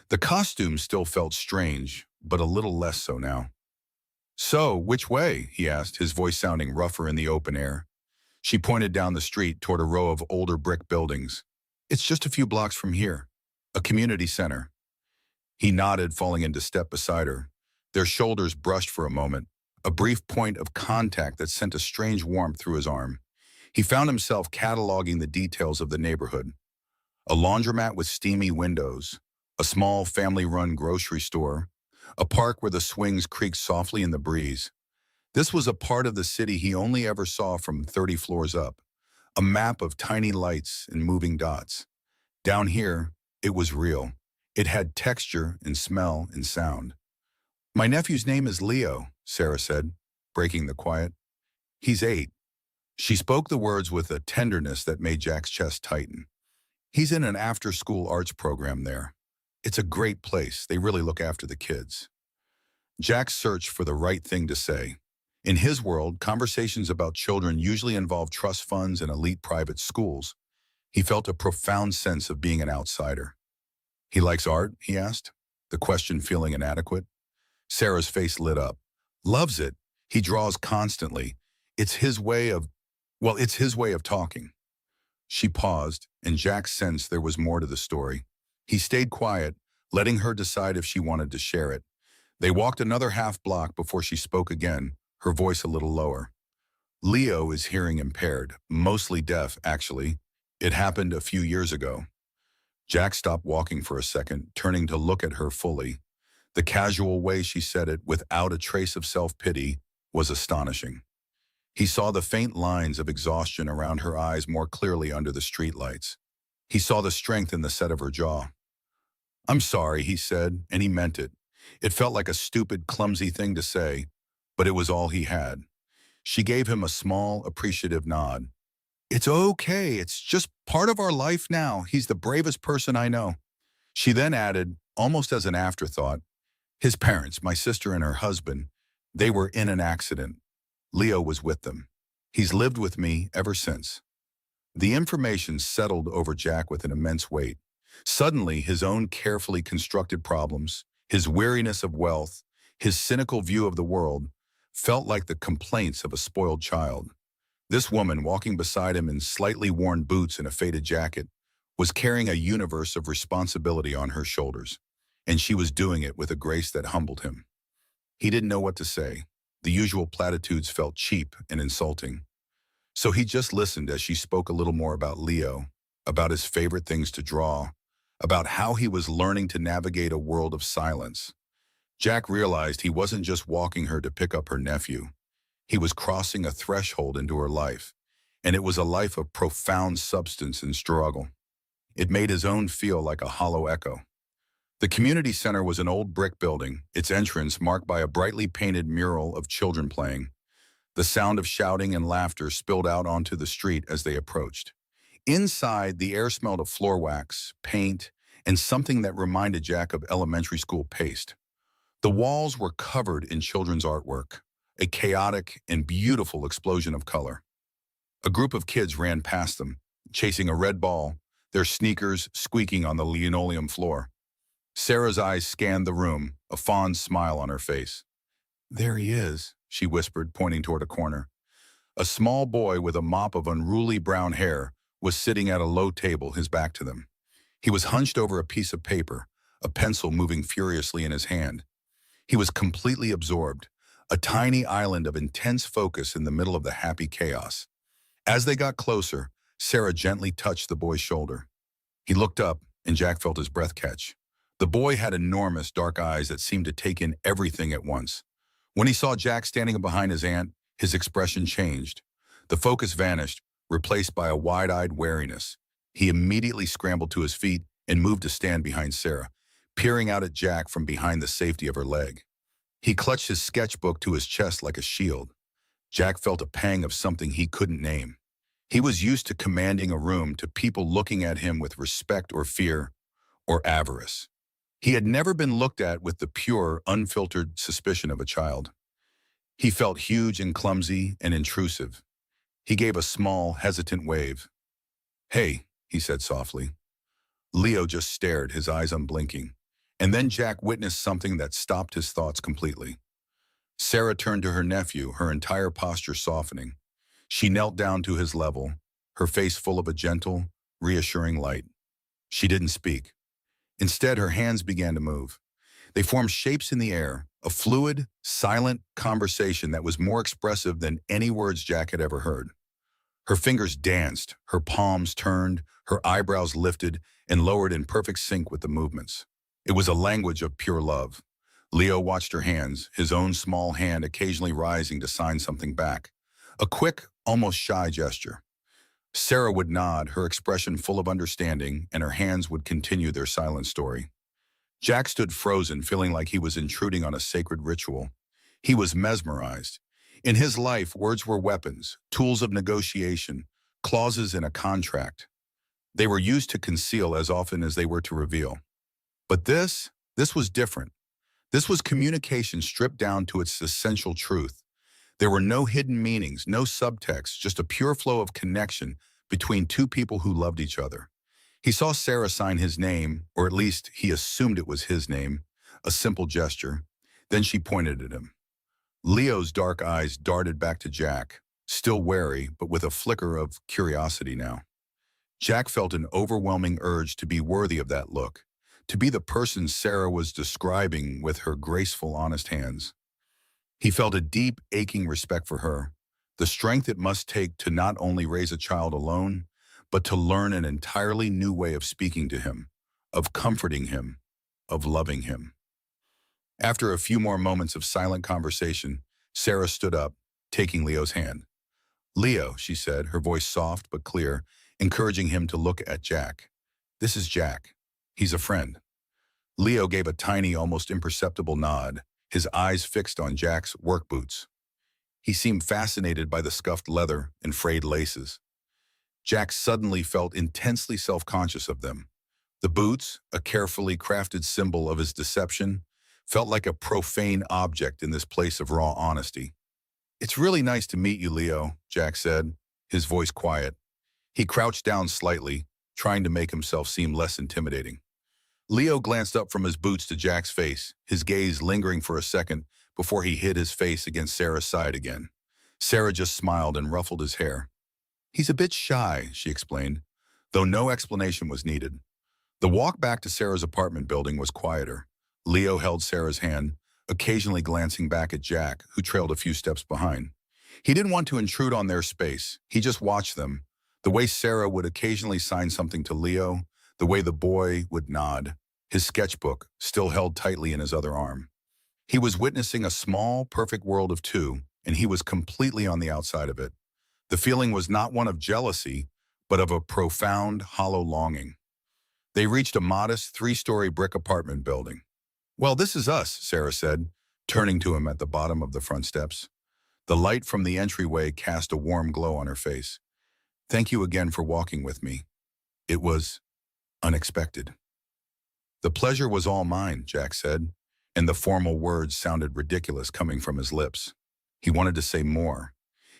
The costume still felt strange, but a little less so now. "So, which way?" he asked, his voice sounding rougher in the open air. She pointed down the street toward a row of older brick buildings. "It's just a few blocks from here. A community center." He nodded, falling into step beside her. Their shoulders brushed for a moment, a brief point of contact that sent a strange warmth through his arm. He found himself cataloging the details of the neighborhood. A laundromat with steamy windows, a small family-run grocery store, a park where the swings creaked softly in the breeze. This was a part of the city he only ever saw from 30 floors up, a map of tiny lights and moving dots. Down here, it was real. It had texture and smell and sound. "My nephew's name is Leo," Sarah said, breaking the quiet. "He's 8. She spoke the words with a tenderness that made Jack's chest tighten. "He's in an after-school arts program there. It's a great place. They really look after the kids." Jack searched for the right thing to say. In his world, conversations about children usually involve trust funds and elite private schools. He felt a profound sense of being an outsider. "He likes art?" he asked, the question feeling inadequate. Sarah's face lit up. "Loves it. He draws constantly. It's his way of, it's his way of talking." She paused, and Jack sensed there was more to the story. He stayed quiet, letting her decide if she wanted to share it. They walked another half block before she spoke again, her voice a little lower. "Leo is hearing impaired, mostly deaf, actually. It happened a few years ago." Jack stopped walking for a second, turning to look at her fully. The casual way she said it, without a trace of self-pity, was astonishing. He saw the faint lines of exhaustion around her eyes more clearly under the streetlights. He saw the strength in the set of her jaw. "I'm sorry," he said, and he meant it. It felt like a stupid, clumsy thing to say, but it was all he had. She gave him a small, appreciative nod. "It's okay. It's just part of our life now. He's the bravest person I know." She then added, almost as an afterthought, "His parents, my sister and her husband, they were in an accident. Leo was with them. He's lived with me ever since." The information settled over Jack with an immense weight. Suddenly, his own carefully constructed problems, his weariness of wealth, his cynical view of the world, felt like the complaints of a spoiled child. This woman, walking beside him in slightly worn boots and a faded jacket, was carrying a universe of responsibility on her shoulders, and she was doing it with a grace that humbled him. He didn't know what to say. The usual platitudes felt cheap and insulting. So he just listened as she spoke a little more about Leo, about his favorite things to draw, about how he was learning to navigate a world of silence. Jack realized he wasn't just walking her to pick up her nephew. He was crossing a threshold into her life, and it was a life of profound substance and struggle. It made his own feel like a hollow echo. The community center was an old brick building, its entrance marked by a brightly painted mural of children playing. The sound of shouting and laughter spilled out onto the street as they approached. Inside, the air smelled of floor wax, paint, and something that reminded Jack of elementary school paste. The walls were covered in children's artwork, a chaotic and beautiful explosion of color. A group of kids ran past them, chasing a red ball, their sneakers squeaking on the linoleum floor. Sarah's eyes scanned the room, a fond smile on her face. "There he is," she whispered, pointing toward a corner. A small boy with a mop of unruly brown hair was sitting at a low table, his back to them. He was hunched over a piece of paper, a pencil moving furiously in his hand. He was completely absorbed, a tiny island of intense focus in the middle of the happy chaos. As they got closer, Sarah gently touched the boy's shoulder. He looked up, and Jack felt his breath catch. The boy had enormous dark eyes that seemed to take in everything at once. When he saw Jack standing behind his aunt, his expression changed. The focus vanished, replaced by a wide-eyed wariness. He immediately scrambled to his feet and moved to stand behind Sarah, peering out at Jack from behind the safety of her leg. He clutched his sketchbook to his chest like a shield. Jack felt a pang of something he couldn't name. He was used to commanding a room, to people looking at him with respect or fear or avarice. He had never been looked at with the pure, unfiltered suspicion of a child. He felt huge and clumsy and intrusive. He gave a small, hesitant wave. "Hey," he said softly. Leo just stared, his eyes unblinking. And then Jack witnessed something that stopped his thoughts completely. Sarah turned to her nephew, her entire posture softening. She knelt down to his level, her face full of a gentle, reassuring light. She didn't speak. Instead, her hands began to move. They formed shapes in the air, a fluid, silent conversation that was more expressive than any words Jack had ever heard. Her fingers danced, her palms turned, her eyebrows lifted and lowered in perfect sync with the movements. It was a language of pure love. Leo watched her hands, his own small hand occasionally rising to sign something back. A quick, almost shy gesture. Sarah would nod, her expression full of understanding, and her hands would continue their silent story. Jack stood frozen, feeling like he was intruding on a sacred ritual. He was mesmerized. In his life, words were weapons, tools of negotiation, clauses in a contract. They were used to conceal as often as they were to reveal. But this was different. This was communication stripped down to its essential truth. There were no hidden meanings, no subtext, just a pure flow of connection between two people who loved each other. He saw Sarah sign his name, or at least he assumed it was his name, a simple gesture. Then she pointed at him. Leo's dark eyes darted back to Jack, still wary, but with a flicker of curiosity now. Jack felt an overwhelming urge to be worthy of that look, to be the person Sarah was describing with her graceful, honest hands. He felt a deep, aching respect for her, the strength it must take to not only raise a child alone, but to learn an entirely new way of speaking to him, of comforting him, of loving him. After a few more moments of silent conversation, Sarah stood up, taking Leo's hand. "Leo," she said, her voice soft but clear, encouraging him to look at Jack. "This is Jack. He's a friend." Leo gave a tiny, almost imperceptible nod, his eyes fixed on Jack's work boots. He seemed fascinated by the scuffed leather and frayed laces. Jack suddenly felt intensely self-conscious of them. The boots, a carefully crafted symbol of his deception, felt like a profane object in this place of raw honesty. "It's really nice to meet you, Leo," Jack said, his voice quiet. He crouched down slightly, trying to make himself seem less intimidating. Leo glanced up from his boots to Jack's face, his gaze lingering for a second before he hid his face against Sarah's side again. Sarah just smiled and ruffled his hair. "He's a bit shy," she explained, though no explanation was needed. The walk back to Sarah's apartment building was quieter. Leo held Sarah's hand, occasionally glancing back at Jack, who trailed a few steps behind. He didn't want to intrude on their space. He just watched them, the way Sarah would occasionally sign something to Leo, the way the boy would nod, his sketchbook still held tightly in his other arm. He was witnessing a small, perfect world of two, and he was completely on the outside of it. The feeling was not one of jealousy, but of a profound, hollow longing. They reached a modest three-story brick apartment building. "Well, this is us," Sarah said, turning to him at the bottom of the front steps. The light from the entryway cast a warm glow on her face. "Thank you again for walking with me. It was unexpected." "The pleasure was all mine," Jack said, and the formal words sounded ridiculous coming from his lips. He wanted to say more.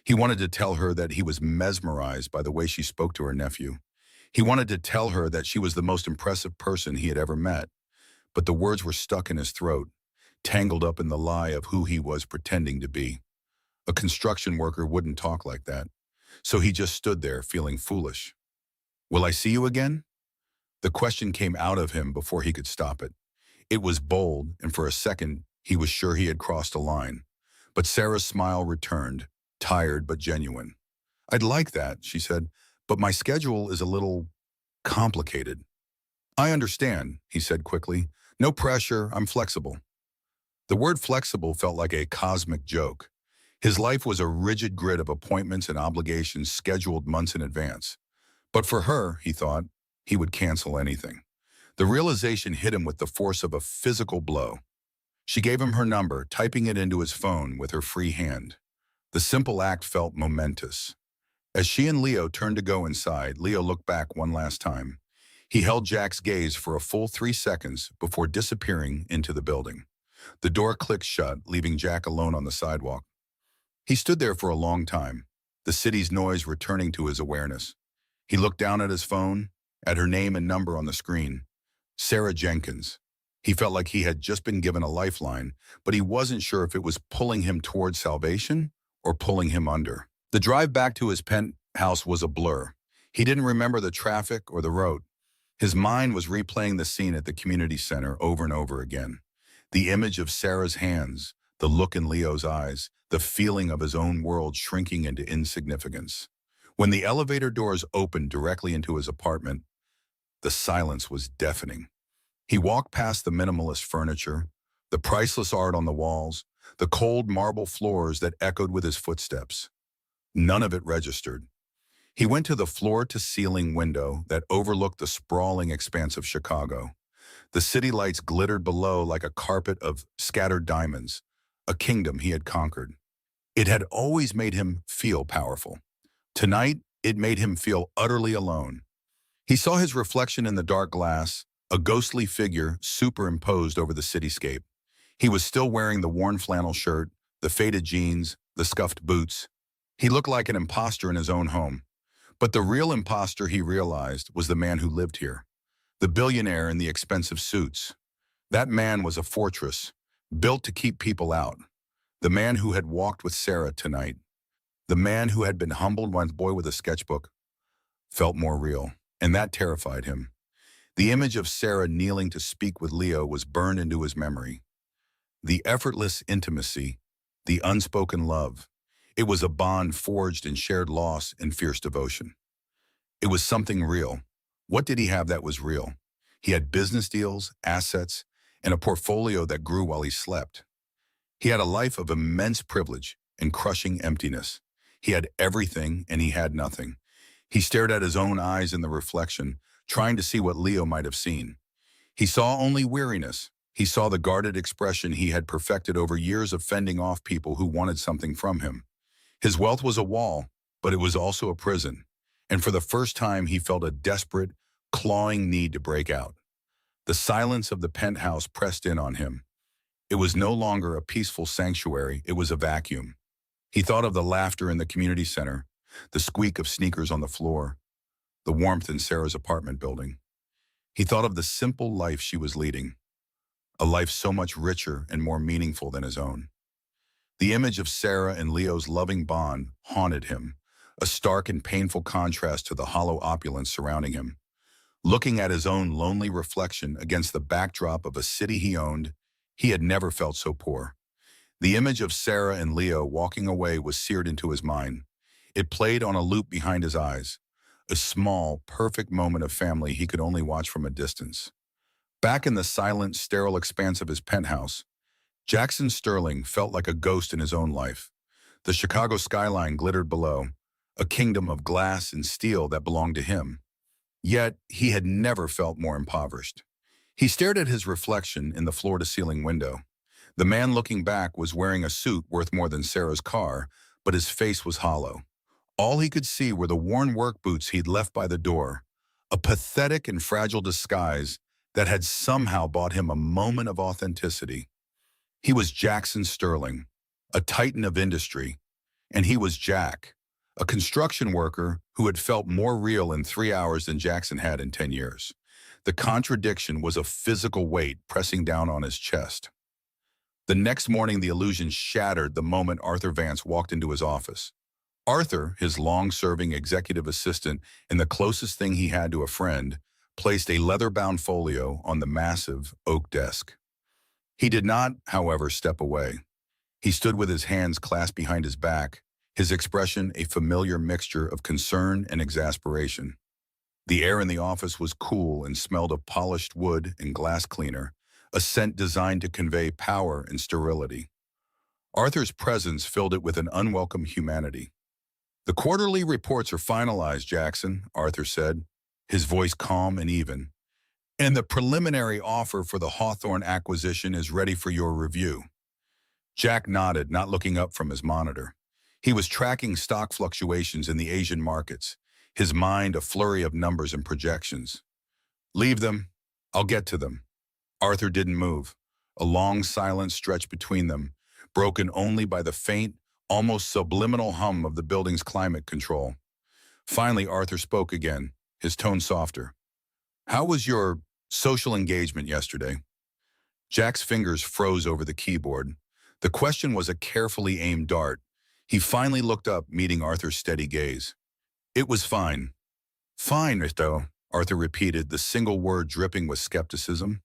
He wanted to tell her that he was mesmerized by the way she spoke to her nephew. He wanted to tell her that she was the most impressive person he had ever met, but the words were stuck in his throat, tangled up in the lie of who he was pretending to be. A construction worker wouldn't talk like that, so he just stood there feeling foolish. "Will I see you again?" The question came out of him before he could stop it. It was bold, and for a second, he was sure he had crossed a line. But Sarah's smile returned, tired but genuine. "I'd like that," she said, "but my schedule is a little complicated." "I understand," he said quickly. "No pressure, I'm flexible." The word flexible felt like a cosmic joke. His life was a rigid grid of appointments and obligations scheduled months in advance. But for her, he thought, he would cancel anything. The realization hit him with the force of a physical blow. She gave him her number, typing it into his phone with her free hand. The simple act felt momentous. As she and Leo turned to go inside, Leo looked back one last time. He held Jack's gaze for a full 3 seconds before disappearing into the building. The door clicked shut, leaving Jack alone on the sidewalk. He stood there for a long time, the city's noise returning to his awareness. He looked down at his phone, at her name and number on the screen. Sarah Jenkins. He felt like he had just been given a lifeline, but he wasn't sure if it was pulling him towards salvation or pulling him under. The drive back to his penthouse was a blur. He didn't remember the traffic or the road. His mind was replaying the scene at the community center over and over again. The image of Sarah's hands, the look in Leo's eyes, the feeling of his own world shrinking into insignificance. When the elevator doors opened directly into his apartment, the silence was deafening. He walked past the minimalist furniture, the priceless art on the walls, the cold marble floors that echoed with his footsteps. None of it registered. He went to the floor-to-ceiling window that overlooked the sprawling expanse of Chicago. The city lights glittered below like a carpet of scattered diamonds, a kingdom he had conquered. It had always made him feel powerful. Tonight, it made him feel utterly alone. He saw his reflection in the dark glass, a ghostly figure superimposed over the cityscape. He was still wearing the worn flannel shirt, the faded jeans, the scuffed boots. He looked like an imposter in his own home. But the real imposter, he realized, was the man who lived here. The billionaire in the expensive suits. That man was a fortress, built to keep people out. The man who had walked with Sarah tonight. The man who had been humbled by a boy with a sketchbook felt more real, and that terrified him. The image of Sarah kneeling to speak with Leo was burned into his memory. The effortless intimacy, the unspoken love. It was a bond forged in shared loss and fierce devotion. It was something real. What did he have that was real? He had business deals, assets, and a portfolio that grew while he slept. He had a life of immense privilege and crushing emptiness. He had everything and he had nothing. He stared at his own eyes in the reflection, trying to see what Leo might have seen. He saw only weariness. He saw the guarded expression he had perfected over years of fending off people who wanted something from him. His wealth was a wall, but it was also a prison. And for the first time, he felt a desperate, clawing need to break out. The silence of the penthouse pressed in on him. It was no longer a peaceful sanctuary, it was a vacuum. He thought of the laughter in the community center, the squeak of sneakers on the floor, the warmth in Sarah's apartment building. He thought of the simple life she was leading, a life so much richer and more meaningful than his own. The image of Sarah and Leo's loving bond haunted him, a stark and painful contrast to the hollow opulence surrounding him. Looking at his own lonely reflection against the backdrop of a city he owned, he had never felt so poor. The image of Sarah and Leo walking away was seared into his mind. It played on a loop behind his eyes, a small, perfect moment of family he could only watch from a distance. Back in the silent, sterile expanse of his penthouse, Jackson Sterling felt like a ghost in his own life. The Chicago skyline glittered below, a kingdom of glass and steel that belonged to him. Yet, he had never felt more impoverished. He stared at his reflection in the floor-to-ceiling window. The man looking back was wearing a suit worth more than Sarah's car, but his face was hollow. All he could see were the worn work boots he'd left by the door, a pathetic and fragile disguise that had somehow bought him a moment of authenticity. He was Jackson Sterling, a titan of industry, and he was Jack, a construction worker who had felt more real in 3 hours than Jackson had in 10 years. The contradiction was a physical weight pressing down on his chest. The next morning, the illusion shattered the moment Arthur Vance walked into his office. Arthur, his long-serving executive assistant and the closest thing he had to a friend, placed a leather-bound folio on the massive oak desk. He did not, however, step away. He stood with his hands clasped behind his back, his expression a familiar mixture of concern and exasperation. The air in the office was cool and smelled of polished wood and glass cleaner, a scent designed to convey power and sterility. Arthur's presence filled it with an unwelcome humanity. "The quarterly reports are finalized, Jackson," Arthur said, his voice calm and even. "And the preliminary offer for the Hawthorne acquisition is ready for your review." Jack nodded, not looking up from his monitor. He was tracking stock fluctuations in the Asian markets, his mind a flurry of numbers and projections. "Leave them. I'll get to them." Arthur didn't move. A long silence stretched between them, broken only by the faint, almost subliminal hum of the building's climate control. Finally, Arthur spoke again, his tone softer. "How was your social engagement yesterday?" Jack's fingers froze over the keyboard. The question was a carefully aimed dart. He finally looked up, meeting Arthur's steady gaze. "It was fine." "Fine, Risto," Arthur repeated, the single word dripping with skepticism.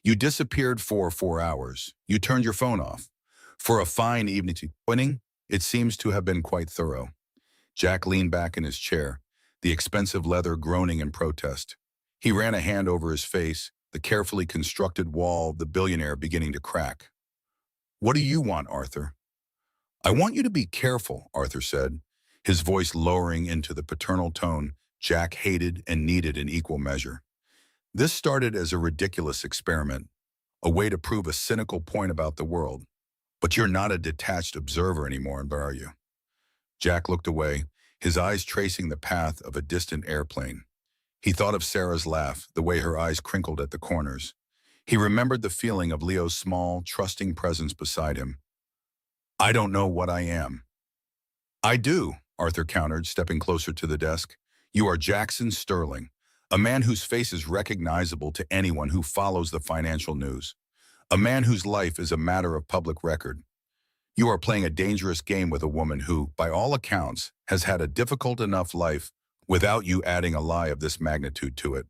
"You disappeared for 4 hours. You turned your phone off. For a fine evening to winning, it seems to have been quite thorough." Jack leaned back in his chair, the expensive leather groaning in protest. He ran a hand over his face, the carefully constructed wall of the billionaire beginning to crack. "What do you want, Arthur?" "I want you to be careful," Arthur said, his voice lowering into the paternal tone Jack hated and needed in equal measure. "This started as a ridiculous experiment, a way to prove a cynical point about the world. But you're not a detached observer anymore, are you?" Jack looked away, his eyes tracing the path of a distant airplane. He thought of Sarah's laugh, the way her eyes crinkled at the corners. He remembered the feeling of Leo's small, trusting presence beside him. "I don't know what I am." "I do," Arthur countered, stepping closer to the desk. "You are Jackson Sterling, a man whose face is recognizable to anyone who follows the financial news. A man whose life is a matter of public record. You are playing a dangerous game with a woman who, by all accounts, has had a difficult enough life without you adding a lie of this magnitude to it."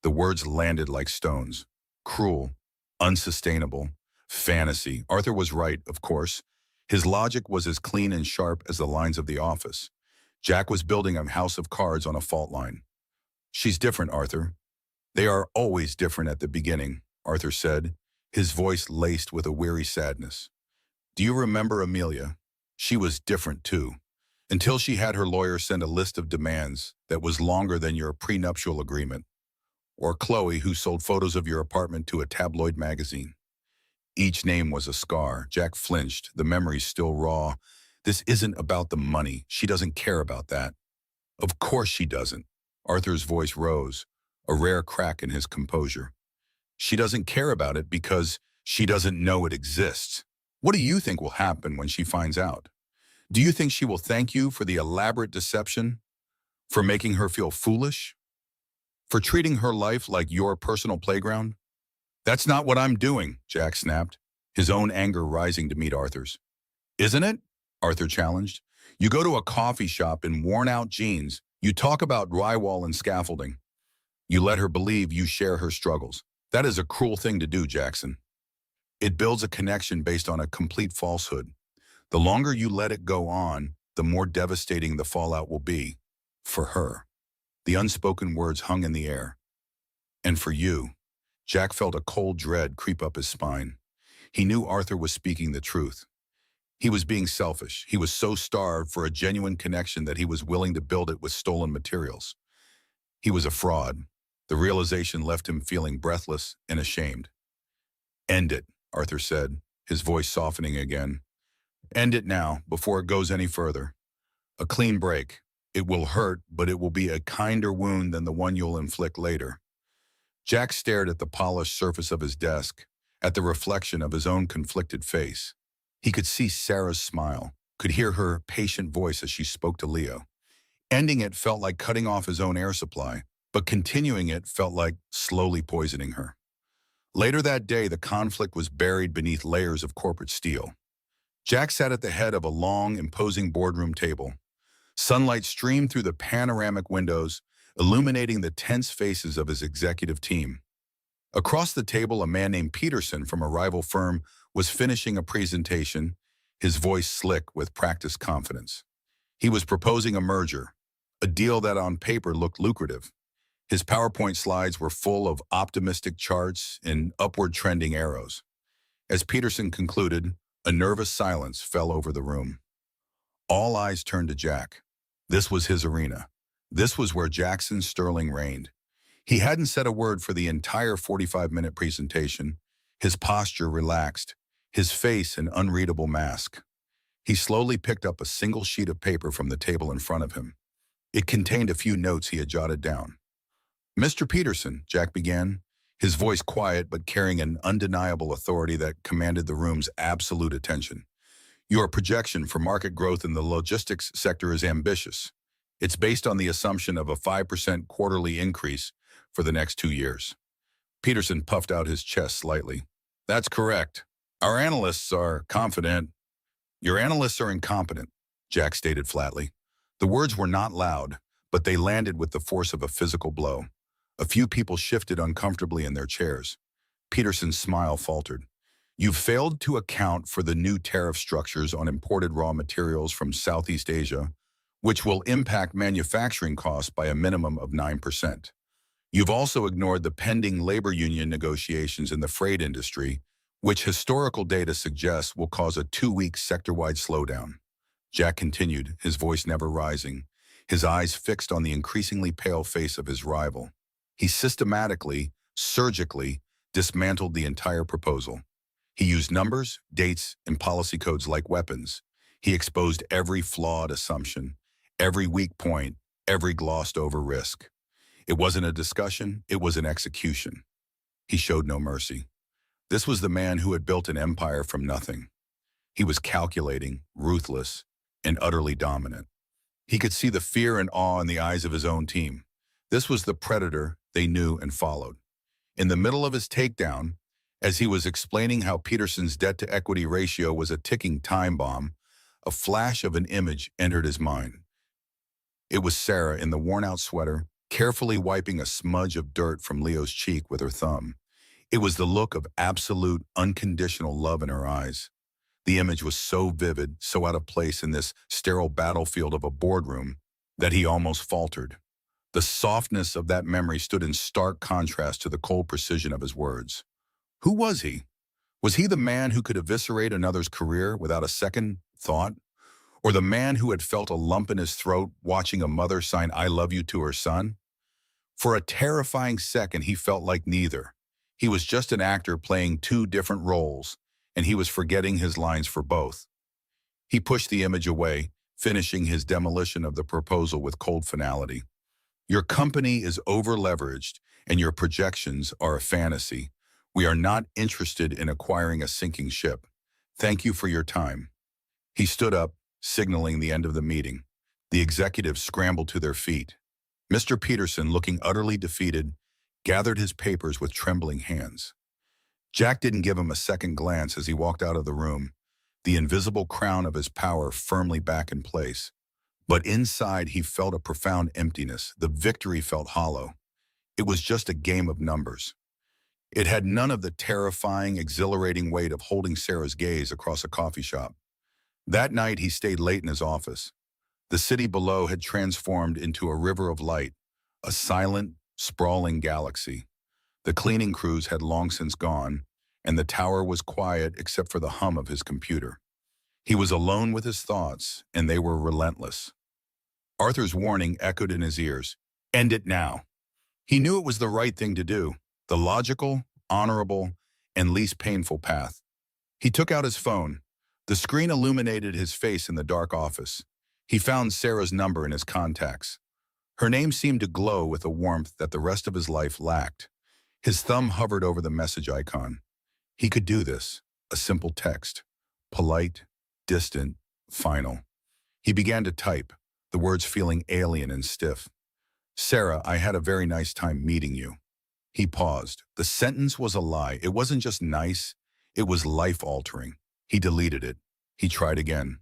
The words landed like stones. Cruel, unsustainable, fantasy. Arthur was right, of course. His logic was as clean and sharp as the lines of the office. Jack was building a house of cards on a fault line. "She's different, Arthur." "They are always different at the beginning," Arthur said, his voice laced with a weary sadness. "Do you remember Amelia? She was different too, until she had her lawyer send a list of demands that was longer than your prenuptial agreement. Or Chloe, who sold photos of your apartment to a tabloid magazine." Each name was a scar. Jack flinched, the memories still raw. "This isn't about the money. She doesn't care about that." "Of course she doesn't." Arthur's voice rose, a rare crack in his composure. "She doesn't care about it because she doesn't know it exists. What do you think will happen when she finds out? Do you think she will thank you for the elaborate deception? For making her feel foolish? For treating her life like your personal playground?" "That's not what I'm doing," Jack snapped, his own anger rising to meet Arthur's. "Isn't it?" Arthur challenged. "You go to a coffee shop in worn-out jeans. You talk about drywall and scaffolding. You let her believe you share her struggles. That is a cruel thing to do, Jackson. It builds a connection based on a complete falsehood. The longer you let it go on, the more devastating the fallout will be. For her." The unspoken words hung in the air. "And for you." Jack felt a cold dread creep up his spine. He knew Arthur was speaking the truth. He was being selfish. He was so starved for a genuine connection that he was willing to build it with stolen materials. He was a fraud. The realization left him feeling breathless and ashamed. End it, Arthur said, his voice softening again. End it now, before it goes any further. A clean break. It will hurt, but it will be a kinder wound than the one you'll inflict later. Jack stared at the polished surface of his desk, at the reflection of his own conflicted face. He could see Sarah's smile, could hear her patient voice as she spoke to Leo. Ending it felt like cutting off his own air supply, but continuing it felt like slowly poisoning her. Later that day, the conflict was buried beneath layers of corporate steel. Jack sat at the head of a long, imposing boardroom table. Sunlight streamed through the panoramic windows, illuminating the tense faces of his executive team. Across the table, a man named Peterson from a rival firm was finishing a presentation, his voice slick with practiced confidence. He was proposing a merger, a deal that on paper looked lucrative. His PowerPoint slides were full of optimistic charts and upward trending arrows. As Peterson concluded, a nervous silence fell over the room. All eyes turned to Jack. This was his arena. This was where Jackson Sterling reigned. He hadn't said a word for the entire 45-minute presentation, his posture relaxed, his face an unreadable mask. He slowly picked up a single sheet of paper from the table in front of him. It contained a few notes he had jotted down. Mr. Peterson, Jack began, his voice quiet but carrying an undeniable authority that commanded the room's absolute attention. Your projection for market growth in the logistics sector is ambitious. It's based on the assumption of a 5% quarterly increase for the next 2 years. Peterson puffed out his chest slightly. That's correct. Our analysts are confident. Your analysts are incompetent, Jack stated flatly. The words were not loud, but they landed with the force of a physical blow. A few people shifted uncomfortably in their chairs. Peterson's smile faltered. You've failed to account for the new tariff structures on imported raw materials from Southeast Asia, which will impact manufacturing costs by a minimum of 9%. You've also ignored the pending labor union negotiations in the freight industry, which historical data suggests will cause a 2-week sector-wide slowdown. Jack continued, his voice never rising, his eyes fixed on the increasingly pale face of his rival. He systematically, surgically, dismantled the entire proposal. He used numbers, dates, and policy codes like weapons. He exposed every flawed assumption, every weak point, every glossed-over risk. It wasn't a discussion, it was an execution. He showed no mercy. This was the man who had built an empire from nothing. He was calculating, ruthless, and utterly dominant. He could see the fear and awe in the eyes of his own team. This was the predator they knew and followed. In the middle of his takedown, as he was explaining how Peterson's debt-to-equity ratio was a ticking time bomb, a flash of an image entered his mind. It was Sarah in the worn-out sweater, carefully wiping a smudge of dirt from Leo's cheek with her thumb. It was the look of absolute, unconditional love in her eyes. The image was so vivid, so out of place in this sterile battlefield of a boardroom, that he almost faltered. The softness of that memory stood in stark contrast to the cold precision of his words. Who was he? Was he the man who could eviscerate another's career without a second thought? Or the man who had felt a lump in his throat watching a mother sign "I love you" to her son? For a terrifying second, he felt like neither. He was just an actor playing 2 different roles, and he was forgetting his lines for both. He pushed the image away, finishing his demolition of the proposal with cold finality. Your company is over-leveraged, and your projections are a fantasy. We are not interested in acquiring a sinking ship. Thank you for your time. He stood up, signaling the end of the meeting. The executives scrambled to their feet. Mr. Peterson, looking utterly defeated, gathered his papers with trembling hands. Jack didn't give him a second glance as he walked out of the room, the invisible crown of his power firmly back in place. But inside he felt a profound emptiness. The victory felt hollow. It was just a game of numbers. It had none of the terrifying, exhilarating weight of holding Sarah's gaze across a coffee shop. That night he stayed late in his office. The city below had transformed into a river of light, a silent, sprawling galaxy. The cleaning crews had long since gone, and the tower was quiet except for the hum of his computer. He was alone with his thoughts, and they were relentless. Arthur's warning echoed in his ears. End it now. He knew it was the right thing to do, the logical, honorable, and least painful path. He took out his phone. The screen illuminated his face in the dark office. He found Sarah's number in his contacts. Her name seemed to glow with a warmth that the rest of his life lacked. His thumb hovered over the message icon. He could do this. A simple text. Polite, distant, final. He began to type, the words feeling alien and stiff. Sarah, I had a very nice time meeting you. He paused. The sentence was a lie. It wasn't just nice, it was life-altering. He deleted it. He tried again.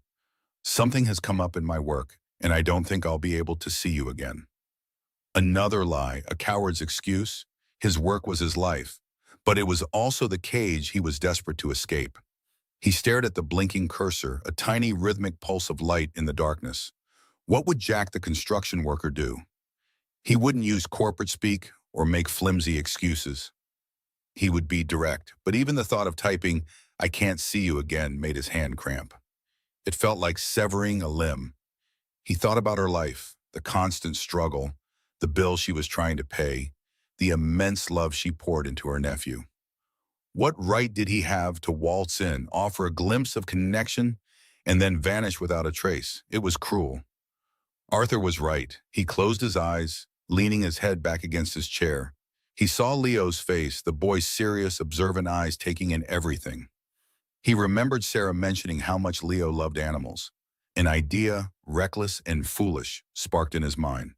Something has come up in my work, and I don't think I'll be able to see you again. Another lie, a coward's excuse. His work was his life, but it was also the cage he was desperate to escape. He stared at the blinking cursor, a tiny rhythmic pulse of light in the darkness. What would Jack the construction worker do? He wouldn't use corporate speak or make flimsy excuses. He would be direct, but even the thought of typing, I can't see you again, made his hand cramp. It felt like severing a limb. He thought about her life, the constant struggle, the bill she was trying to pay, the immense love she poured into her nephew. What right did he have to waltz in, offer a glimpse of connection, and then vanish without a trace? It was cruel. Arthur was right. He closed his eyes, leaning his head back against his chair. He saw Leo's face, the boy's serious, observant eyes taking in everything. He remembered Sarah mentioning how much Leo loved animals. An idea, reckless and foolish, sparked in his mind.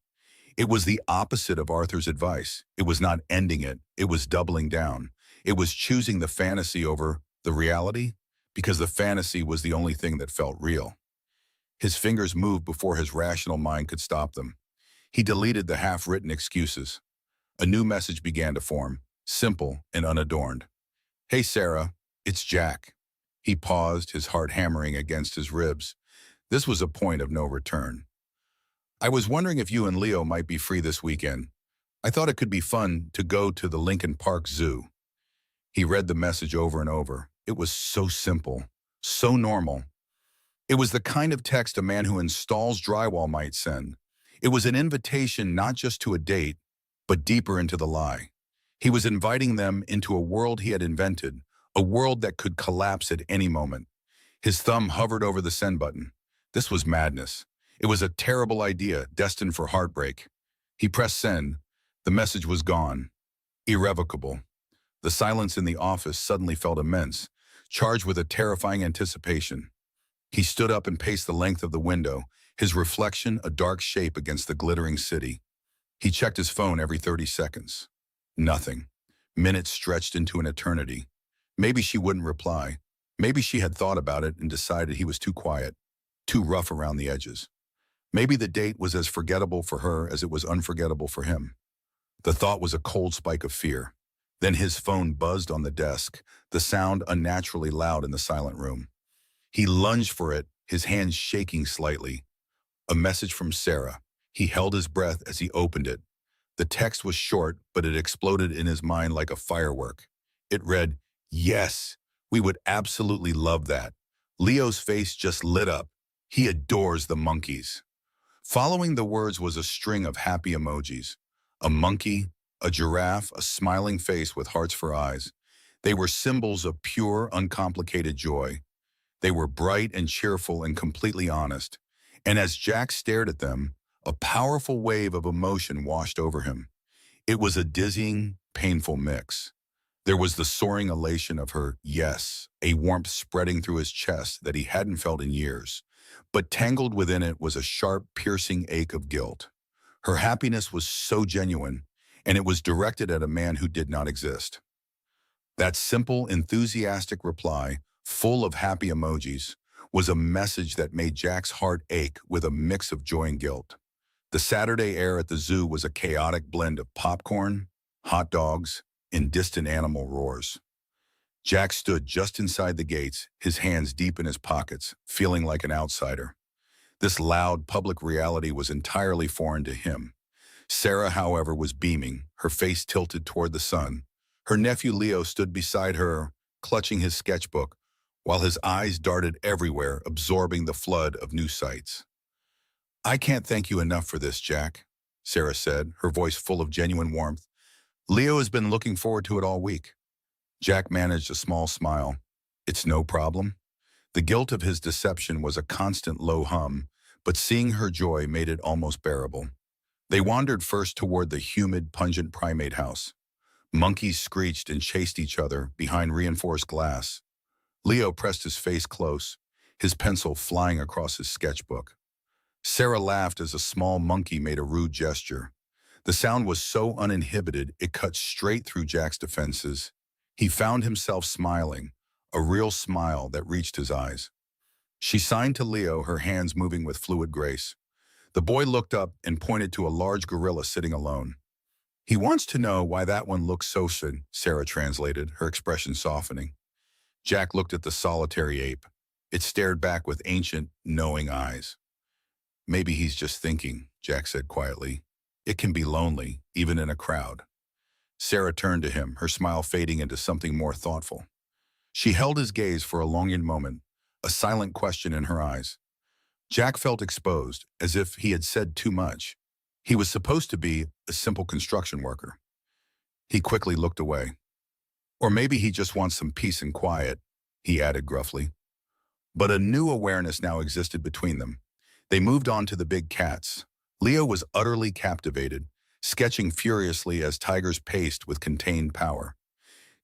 It was the opposite of Arthur's advice. It was not ending it. It was doubling down. It was choosing the fantasy over the reality, because the fantasy was the only thing that felt real. His fingers moved before his rational mind could stop them. He deleted the half-written excuses. A new message began to form, simple and unadorned. Hey, Sarah, it's Jack. He paused, his heart hammering against his ribs. This was a point of no return. I was wondering if you and Leo might be free this weekend. I thought it could be fun to go to the Lincoln Park Zoo. He read the message over and over. It was so simple, so normal. It was the kind of text a man who installs drywall might send. It was an invitation not just to a date, but deeper into the lie. He was inviting them into a world he had invented, a world that could collapse at any moment. His thumb hovered over the send button. This was madness. It was a terrible idea, destined for heartbreak. He pressed send. The message was gone. Irrevocable. The silence in the office suddenly felt immense, charged with a terrifying anticipation. He stood up and paced the length of the window, his reflection a dark shape against the glittering city. He checked his phone every 30 seconds. Nothing. Minutes stretched into an eternity. Maybe she wouldn't reply. Maybe she had thought about it and decided he was too quiet, too rough around the edges. Maybe the date was as forgettable for her as it was unforgettable for him. The thought was a cold spike of fear. Then his phone buzzed on the desk, the sound unnaturally loud in the silent room. He lunged for it, his hands shaking slightly. A message from Sarah. He held his breath as he opened it. The text was short, but it exploded in his mind like a firework. It read, "Yes, we would absolutely love that." Leo's face just lit up. He adores the monkeys. Following the words was a string of happy emojis. A monkey, a giraffe, a smiling face with hearts for eyes. They were symbols of pure, uncomplicated joy. They were bright and cheerful and completely honest. And as Jack stared at them, a powerful wave of emotion washed over him. It was a dizzying, painful mix. There was the soaring elation of her yes, a warmth spreading through his chest that he hadn't felt in years. But tangled within it was a sharp, piercing ache of guilt. Her happiness was so genuine, and it was directed at a man who did not exist. That simple, enthusiastic reply, full of happy emojis, was a message that made Jack's heart ache with a mix of joy and guilt. The Saturday air at the zoo was a chaotic blend of popcorn, hot dogs, and distant animal roars. Jack stood just inside the gates, his hands deep in his pockets, feeling like an outsider. This loud, public reality was entirely foreign to him. Sarah, however, was beaming, her face tilted toward the sun. Her nephew Leo stood beside her, clutching his sketchbook. while his eyes darted everywhere, absorbing the flood of new sights. "I can't thank you enough for this, Jack," Sarah said, her voice full of genuine warmth. "Leo has been looking forward to it all week." Jack managed a small smile. "It's no problem." The guilt of his deception was a constant low hum, but seeing her joy made it almost bearable. They wandered first toward the humid, pungent primate house. Monkeys screeched and chased each other behind reinforced glass. Leo pressed his face close, his pencil flying across his sketchbook. Sarah laughed as a small monkey made a rude gesture. The sound was so uninhibited it cut straight through Jack's defenses. He found himself smiling, a real smile that reached his eyes. She signed to Leo, her hands moving with fluid grace. The boy looked up and pointed to a large gorilla sitting alone. "He wants to know why that one looks so sad," Sarah translated, her expression softening. Jack looked at the solitary ape. It stared back with ancient, knowing eyes. "Maybe he's just thinking," Jack said quietly. "It can be lonely, even in a crowd." Sarah turned to him, her smile fading into something more thoughtful. She held his gaze for a longing moment, a silent question in her eyes. Jack felt exposed, as if he had said too much. He was supposed to be a simple construction worker. He quickly looked away. "Or maybe he just wants some peace and quiet," he added gruffly. But a new awareness now existed between them. They moved on to the big cats. Leo was utterly captivated, sketching furiously as tigers paced with contained power.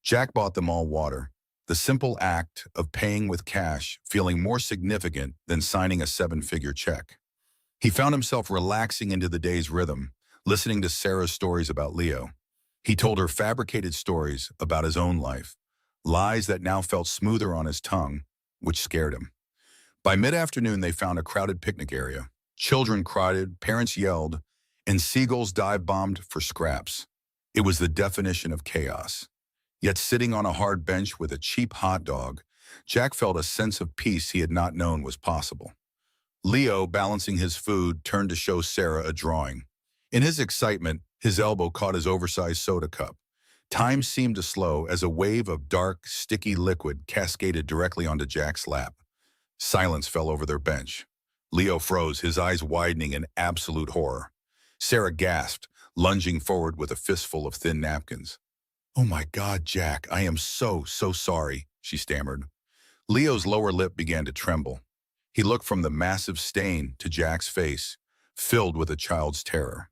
Jack bought them all water, the simple act of paying with cash feeling more significant than signing a seven-figure check. He found himself relaxing into the day's rhythm, listening to Sarah's stories about Leo. He told her fabricated stories about his own life, lies that now felt smoother on his tongue, which scared him. By mid-afternoon, they found a crowded picnic area. Children cried, parents yelled, and seagulls dive-bombed for scraps. It was the definition of chaos. Yet sitting on a hard bench with a cheap hot dog, Jack felt a sense of peace he had not known was possible. Leo, balancing his food, turned to show Sarah a drawing. In his excitement, his elbow caught his oversized soda cup. Time seemed to slow as a wave of dark, sticky liquid cascaded directly onto Jack's lap. Silence fell over their bench. Leo froze, his eyes widening in absolute horror. Sarah gasped, lunging forward with a fistful of thin napkins. "Oh my God, Jack, I am so sorry," she stammered. Leo's lower lip began to tremble. He looked from the massive stain to Jack's face, filled with a child's terror.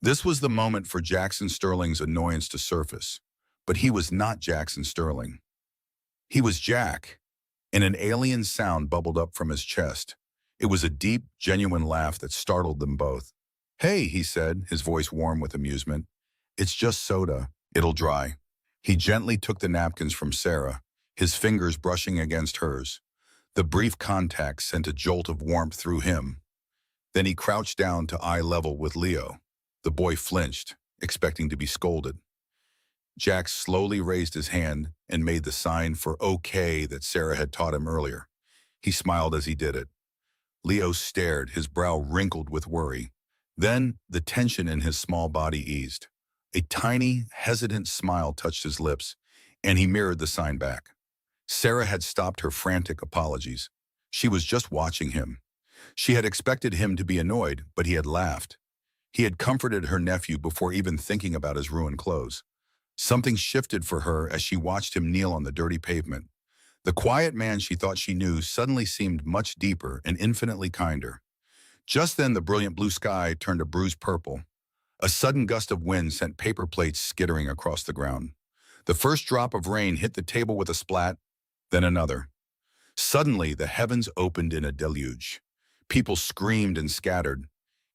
This was the moment for Jackson Sterling's annoyance to surface. But he was not Jackson Sterling. He was Jack, and an alien sound bubbled up from his chest. It was a deep, genuine laugh that startled them both. "Hey," he said, his voice warm with amusement. "It's just soda. It'll dry." He gently took the napkins from Sarah, his fingers brushing against hers. The brief contact sent a jolt of warmth through him. Then he crouched down to eye level with Leo. The boy flinched, expecting to be scolded. Jack slowly raised his hand and made the sign for okay that Sarah had taught him earlier. He smiled as he did it. Leo stared, his brow wrinkled with worry. Then the tension in his small body eased. A tiny, hesitant smile touched his lips, and he mirrored the sign back. Sarah had stopped her frantic apologies. She was just watching him. She had expected him to be annoyed, but he had laughed. He had comforted her nephew before even thinking about his ruined clothes. Something shifted for her as she watched him kneel on the dirty pavement. The quiet man she thought she knew suddenly seemed much deeper and infinitely kinder. Just then the brilliant blue sky turned a bruised purple. A sudden gust of wind sent paper plates skittering across the ground. The first drop of rain hit the table with a splat, then another. Suddenly the heavens opened in a deluge. People screamed and scattered.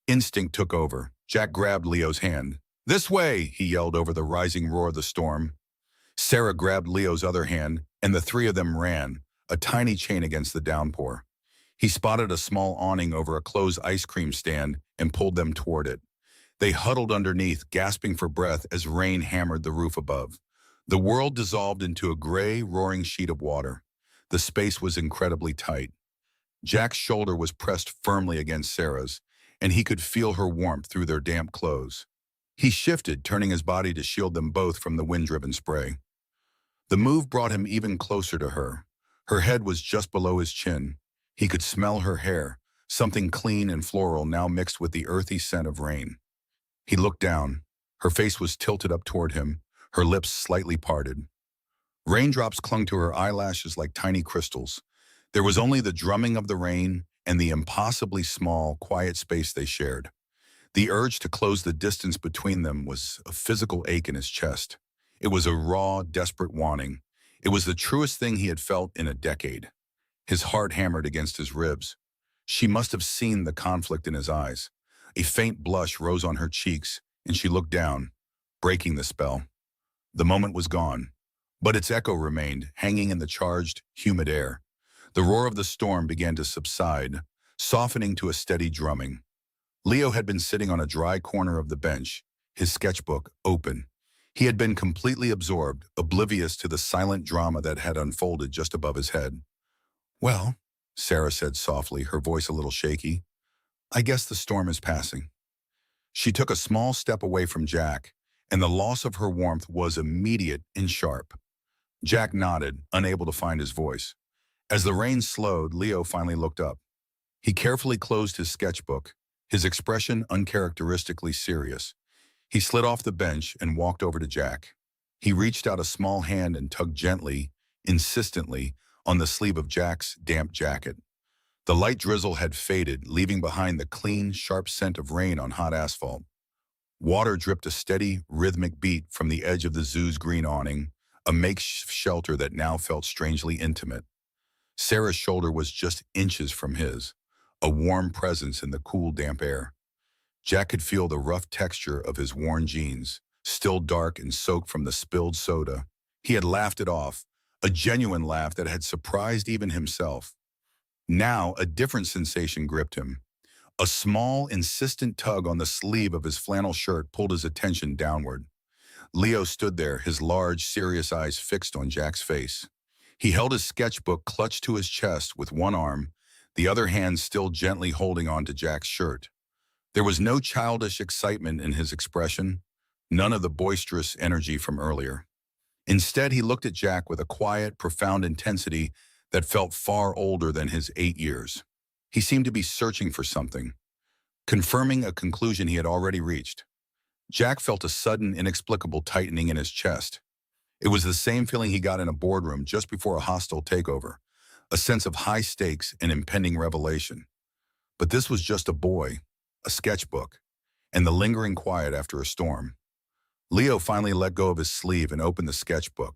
Instinct took over. Jack grabbed Leo's hand. "This way," he yelled over the rising roar of the storm. Sarah grabbed Leo's other hand, and the three of them ran, a tiny chain against the downpour. He spotted a small awning over a closed ice cream stand and pulled them toward it. They huddled underneath, gasping for breath as rain hammered the roof above. The world dissolved into a gray, roaring sheet of water. The space was incredibly tight. Jack's shoulder was pressed firmly against Sarah's, and he could feel her warmth through their damp clothes. He shifted, turning his body to shield them both from the wind-driven spray. The move brought him even closer to her. Her head was just below his chin. He could smell her hair, something clean and floral now mixed with the earthy scent of rain. He looked down. Her face was tilted up toward him, her lips slightly parted. Raindrops clung to her eyelashes like tiny crystals. There was only the drumming of the rain and the impossibly small, quiet space they shared. The urge to close the distance between them was a physical ache in his chest. It was a raw, desperate wanting. It was the truest thing he had felt in a decade. His heart hammered against his ribs. She must have seen the conflict in his eyes. A faint blush rose on her cheeks, and she looked down, breaking the spell. The moment was gone, but its echo remained, hanging in the charged, humid air. The roar of the storm began to subside, softening to a steady drumming. Leo had been sitting on a dry corner of the bench, his sketchbook open. He had been completely absorbed, oblivious to the silent drama that had unfolded just above his head. "Well," Sarah said softly, her voice a little shaky, "I guess the storm is passing." She took a small step away from Jack, and the loss of her warmth was immediate and sharp. Jack nodded, unable to find his voice. As the rain slowed, Leo finally looked up. He carefully closed his sketchbook, his expression uncharacteristically serious. He slid off the bench and walked over to Jack. He reached out a small hand and tugged gently, insistently, on the sleeve of Jack's damp jacket. The light drizzle had faded, leaving behind the clean, sharp scent of rain on hot asphalt. Water dripped a steady, rhythmic beat from the edge of the zoo's green awning, a makeshift shelter that now felt strangely intimate. Sarah's shoulder was just inches from his, a warm presence in the cool, damp air. Jack could feel the rough texture of his worn jeans, still dark and soaked from the spilled soda. He had laughed it off, a genuine laugh that had surprised even himself. Now, a different sensation gripped him. A small, insistent tug on the sleeve of his flannel shirt pulled his attention downward. Leo stood there, his large, serious eyes fixed on Jack's face. He held his sketchbook clutched to his chest with one arm, the other hand still gently holding on to Jack's shirt. There was no childish excitement in his expression, none of the boisterous energy from earlier. Instead, he looked at Jack with a quiet, profound intensity that felt far older than his 8 years. He seemed to be searching for something, confirming a conclusion he had already reached. Jack felt a sudden, inexplicable tightening in his chest. It was the same feeling he got in a boardroom just before a hostile takeover, a sense of high stakes and impending revelation. But this was just a boy, a sketchbook, and the lingering quiet after a storm. Leo finally let go of his sleeve and opened the sketchbook.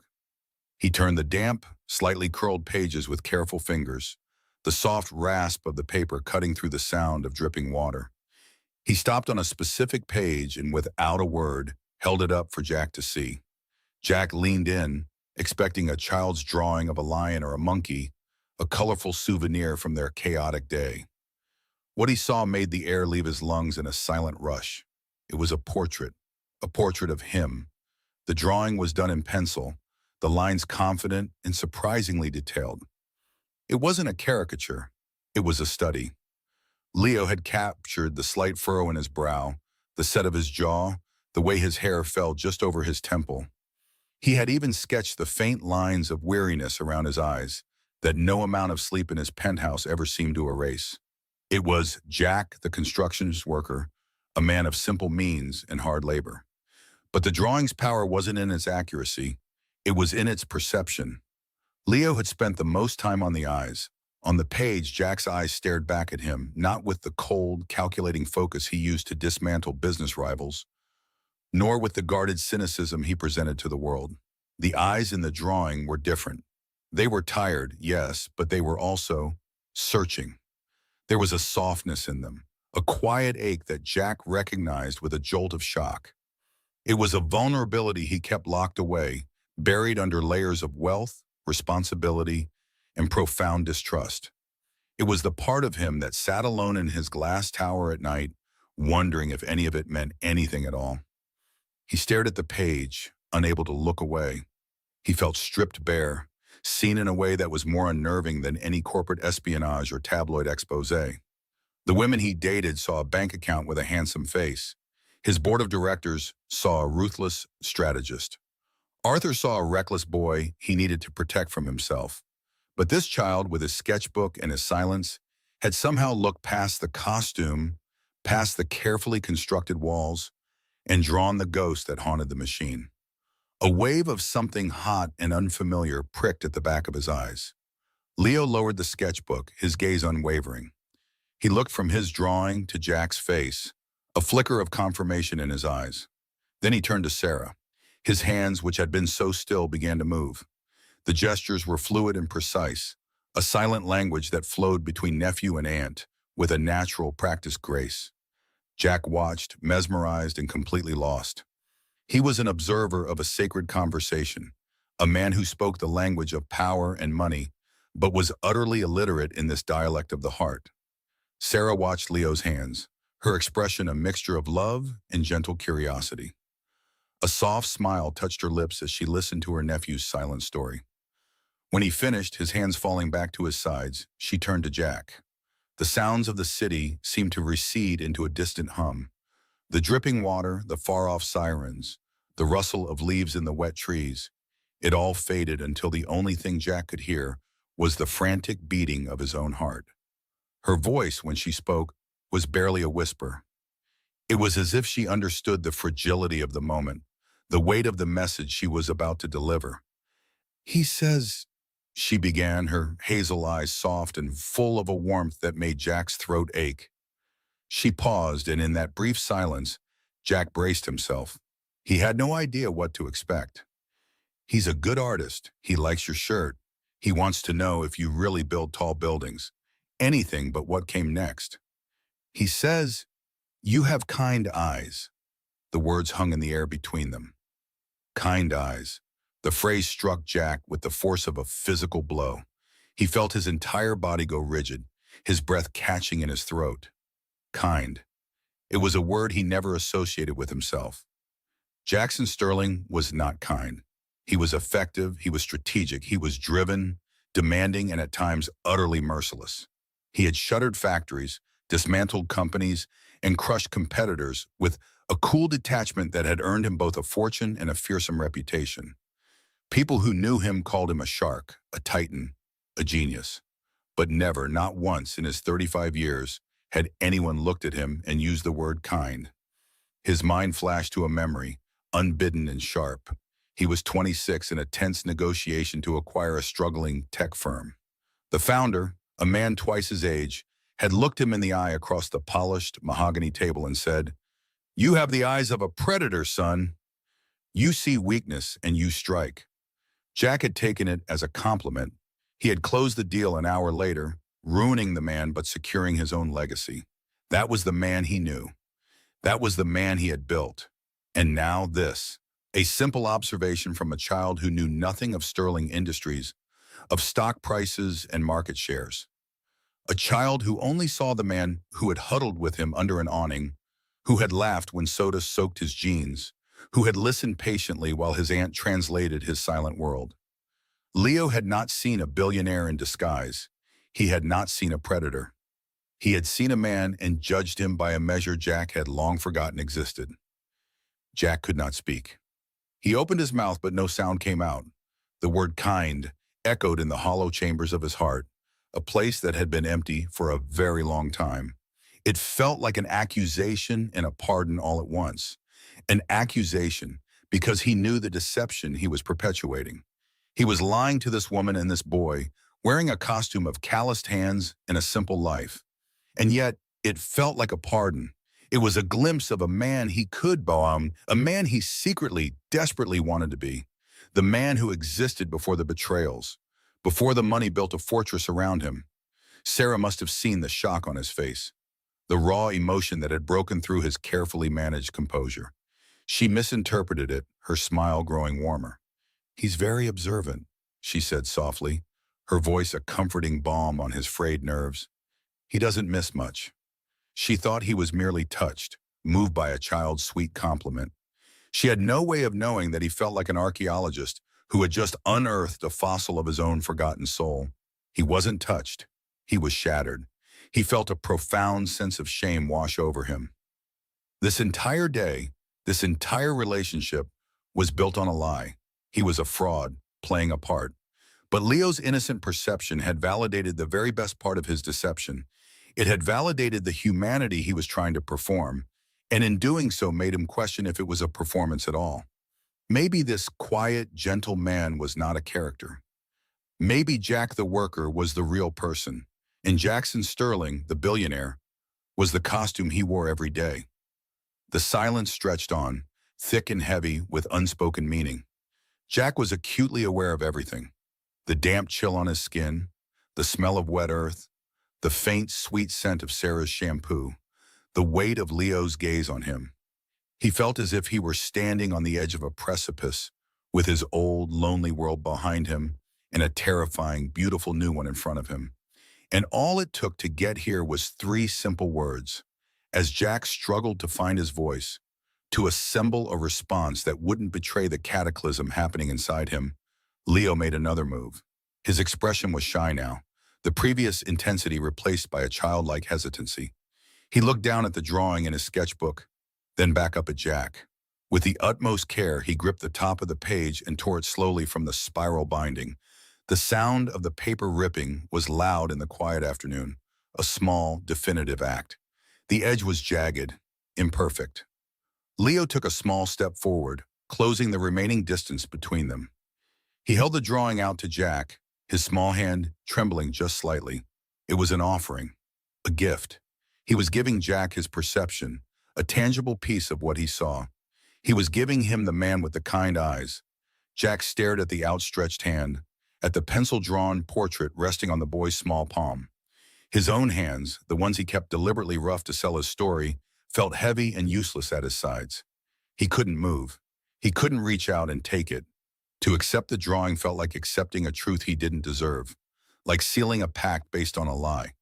He turned the damp, slightly curled pages with careful fingers, the soft rasp of the paper cutting through the sound of dripping water. He stopped on a specific page and without a word, held it up for Jack to see. Jack leaned in, expecting a child's drawing of a lion or a monkey, a colorful souvenir from their chaotic day. What he saw made the air leave his lungs in a silent rush. It was a portrait of him. The drawing was done in pencil, the lines confident and surprisingly detailed. It wasn't a caricature, it was a study. Leo had captured the slight furrow in his brow, the set of his jaw, the way his hair fell just over his temple. He had even sketched the faint lines of weariness around his eyes that no amount of sleep in his penthouse ever seemed to erase. It was Jack, the constructions worker, a man of simple means and hard labor. But the drawing's power wasn't in its accuracy, it was in its perception. Leo had spent the most time on the eyes. On the page, Jack's eyes stared back at him, not with the cold, calculating focus he used to dismantle business rivals, nor with the guarded cynicism he presented to the world. The eyes in the drawing were different. They were tired, yes, but they were also searching. There was a softness in them, a quiet ache that Jack recognized with a jolt of shock. It was a vulnerability he kept locked away, buried under layers of wealth, responsibility, and profound distrust. It was the part of him that sat alone in his glass tower at night, wondering if any of it meant anything at all. He stared at the page, unable to look away. He felt stripped bare, seen in a way that was more unnerving than any corporate espionage or tabloid expose. The women he dated saw a bank account with a handsome face. His board of directors saw a ruthless strategist. Arthur saw a reckless boy he needed to protect from himself. But this child, with his sketchbook and his silence, had somehow looked past the costume, past the carefully constructed walls, and drawn the ghost that haunted the machine. A wave of something hot and unfamiliar pricked at the back of his eyes. Leo lowered the sketchbook, his gaze unwavering. He looked from his drawing to Jack's face, a flicker of confirmation in his eyes. Then he turned to Sarah. His hands, which had been so still, began to move. The gestures were fluid and precise, a silent language that flowed between nephew and aunt with a natural, practiced grace. Jack watched, mesmerized and completely lost. He was an observer of a sacred conversation, a man who spoke the language of power and money, but was utterly illiterate in this dialect of the heart. Sarah watched Leo's hands, her expression a mixture of love and gentle curiosity. A soft smile touched her lips as she listened to her nephew's silent story. When he finished, his hands falling back to his sides, she turned to Jack. The sounds of the city seemed to recede into a distant hum. The dripping water, the far-off sirens, the rustle of leaves in the wet trees, it all faded until the only thing Jack could hear was the frantic beating of his own heart. Her voice, when she spoke, was barely a whisper. It was as if she understood the fragility of the moment, the weight of the message she was about to deliver. "He says," she began, her hazel eyes soft and full of a warmth that made Jack's throat ache. She paused, and in that brief silence, Jack braced himself. He had no idea what to expect. "He's a good artist. He likes your shirt. He wants to know if you really build tall buildings." Anything but what came next. "He says, you have kind eyes." The words hung in the air between them. Kind eyes. The phrase struck Jack with the force of a physical blow. He felt his entire body go rigid, his breath catching in his throat. Kind. It was a word he never associated with himself. Jackson Sterling was not kind. He was effective, he was strategic, he was driven, demanding, and at times utterly merciless. He had shuttered factories, dismantled companies, and crushed competitors with a cool detachment that had earned him both a fortune and a fearsome reputation. People who knew him called him a shark, a titan, a genius. But never, not once in his 35 years, had anyone looked at him and used the word kind. His mind flashed to a memory, unbidden and sharp. He was 26 in a tense negotiation to acquire a struggling tech firm. The founder, a man twice his age, had looked him in the eye across the polished mahogany table and said, "You have the eyes of a predator, son. You see weakness and you strike." Jack had taken it as a compliment. He had closed the deal an hour later, ruining the man but securing his own legacy. That was the man he knew. That was the man he had built. And now this, a simple observation from a child who knew nothing of Sterling Industries, of stock prices and market shares. A child who only saw the man who had huddled with him under an awning, who had laughed when soda soaked his jeans, who had listened patiently while his aunt translated his silent world. Leo had not seen a billionaire in disguise. He had not seen a predator. He had seen a man and judged him by a measure Jack had long forgotten existed. Jack could not speak. He opened his mouth, but no sound came out. The word kind echoed in the hollow chambers of his heart, a place that had been empty for a very long time. It felt like an accusation and a pardon all at once. An accusation because he knew the deception he was perpetuating. He was lying to this woman and this boy, wearing a costume of calloused hands and a simple life. And yet, it felt like a pardon. It was a glimpse of a man he could bow, a man he secretly, desperately wanted to be. The man who existed before the betrayals, before the money built a fortress around him. Sarah must have seen the shock on his face, the raw emotion that had broken through his carefully managed composure. She misinterpreted it, her smile growing warmer. "He's very observant," she said softly, her voice a comforting balm on his frayed nerves. "He doesn't miss much." She thought he was merely touched, moved by a child's sweet compliment. She had no way of knowing that he felt like an archaeologist who had just unearthed a fossil of his own forgotten soul. He wasn't touched. He was shattered. He felt a profound sense of shame wash over him. This entire day, this entire relationship was built on a lie. He was a fraud, playing a part. But Leo's innocent perception had validated the very best part of his deception. It had validated the humanity he was trying to perform, and in doing so made him question if it was a performance at all. Maybe this quiet, gentle man was not a character. Maybe Jack the worker was the real person, and Jackson Sterling, the billionaire, was the costume he wore every day. The silence stretched on, thick and heavy with unspoken meaning. Jack was acutely aware of everything. The damp chill on his skin, the smell of wet earth, the faint, sweet scent of Sarah's shampoo, the weight of Leo's gaze on him. He felt as if he were standing on the edge of a precipice with his old, lonely world behind him and a terrifying, beautiful new one in front of him. And all it took to get here was three simple words. As Jack struggled to find his voice, to assemble a response that wouldn't betray the cataclysm happening inside him, Leo made another move. His expression was shy now, the previous intensity replaced by a childlike hesitancy. He looked down at the drawing in his sketchbook, then back up at Jack. With the utmost care, he gripped the top of the page and tore it slowly from the spiral binding. The sound of the paper ripping was loud in the quiet afternoon, a small, definitive act. The edge was jagged, imperfect. Leo took a small step forward, closing the remaining distance between them. He held the drawing out to Jack, his small hand trembling just slightly. It was an offering, a gift. He was giving Jack his perception, a tangible piece of what he saw. He was giving him the man with the kind eyes. Jack stared at the outstretched hand, at the pencil-drawn portrait resting on the boy's small palm. His own hands, the ones he kept deliberately rough to sell his story, felt heavy and useless at his sides. He couldn't move. He couldn't reach out and take it. To accept the drawing felt like accepting a truth he didn't deserve, like sealing a pact based on a lie.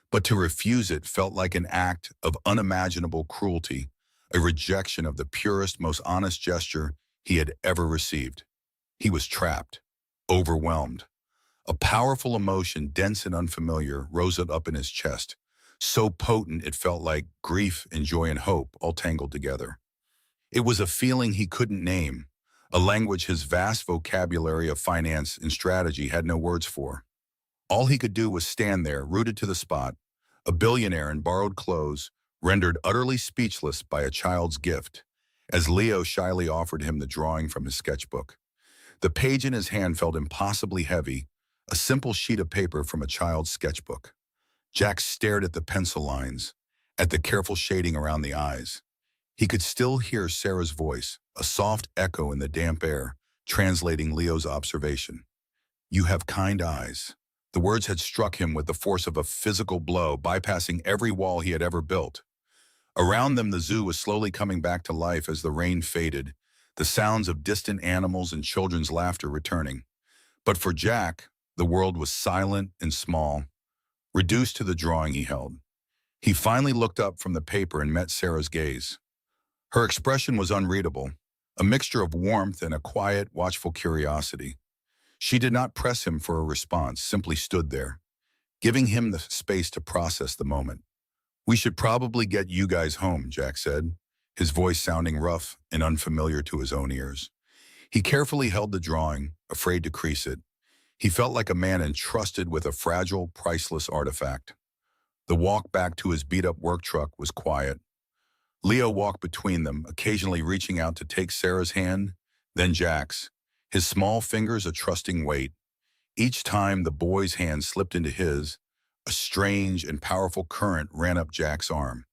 But to refuse it felt like an act of unimaginable cruelty, a rejection of the purest, most honest gesture he had ever received. He was trapped, overwhelmed. A powerful emotion, dense and unfamiliar, rose up in his chest, so potent it felt like grief and joy and hope all tangled together. It was a feeling he couldn't name, a language his vast vocabulary of finance and strategy had no words for. All he could do was stand there, rooted to the spot, a billionaire in borrowed clothes, rendered utterly speechless by a child's gift, as Leo shyly offered him the drawing from his sketchbook. The page in his hand felt impossibly heavy, a simple sheet of paper from a child's sketchbook. Jack stared at the pencil lines, at the careful shading around the eyes. He could still hear Sarah's voice, a soft echo in the damp air, translating Leo's observation. "You have kind eyes." The words had struck him with the force of a physical blow, bypassing every wall he had ever built. Around them, the zoo was slowly coming back to life as the rain faded, the sounds of distant animals and children's laughter returning. But for Jack, the world was silent and small, reduced to the drawing he held. He finally looked up from the paper and met Sarah's gaze. Her expression was unreadable, a mixture of warmth and a quiet, watchful curiosity. She did not press him for a response, simply stood there, giving him the space to process the moment. "We should probably get you guys home," Jack said, his voice sounding rough and unfamiliar to his own ears. He carefully held the drawing, afraid to crease it. He felt like a man entrusted with a fragile, priceless artifact. The walk back to his beat-up work truck was quiet. Leo walked between them, occasionally reaching out to take Sarah's hand, then Jack's, his small fingers a trusting weight. Each time the boy's hand slipped into his, a strange and powerful current ran up Jack's arm.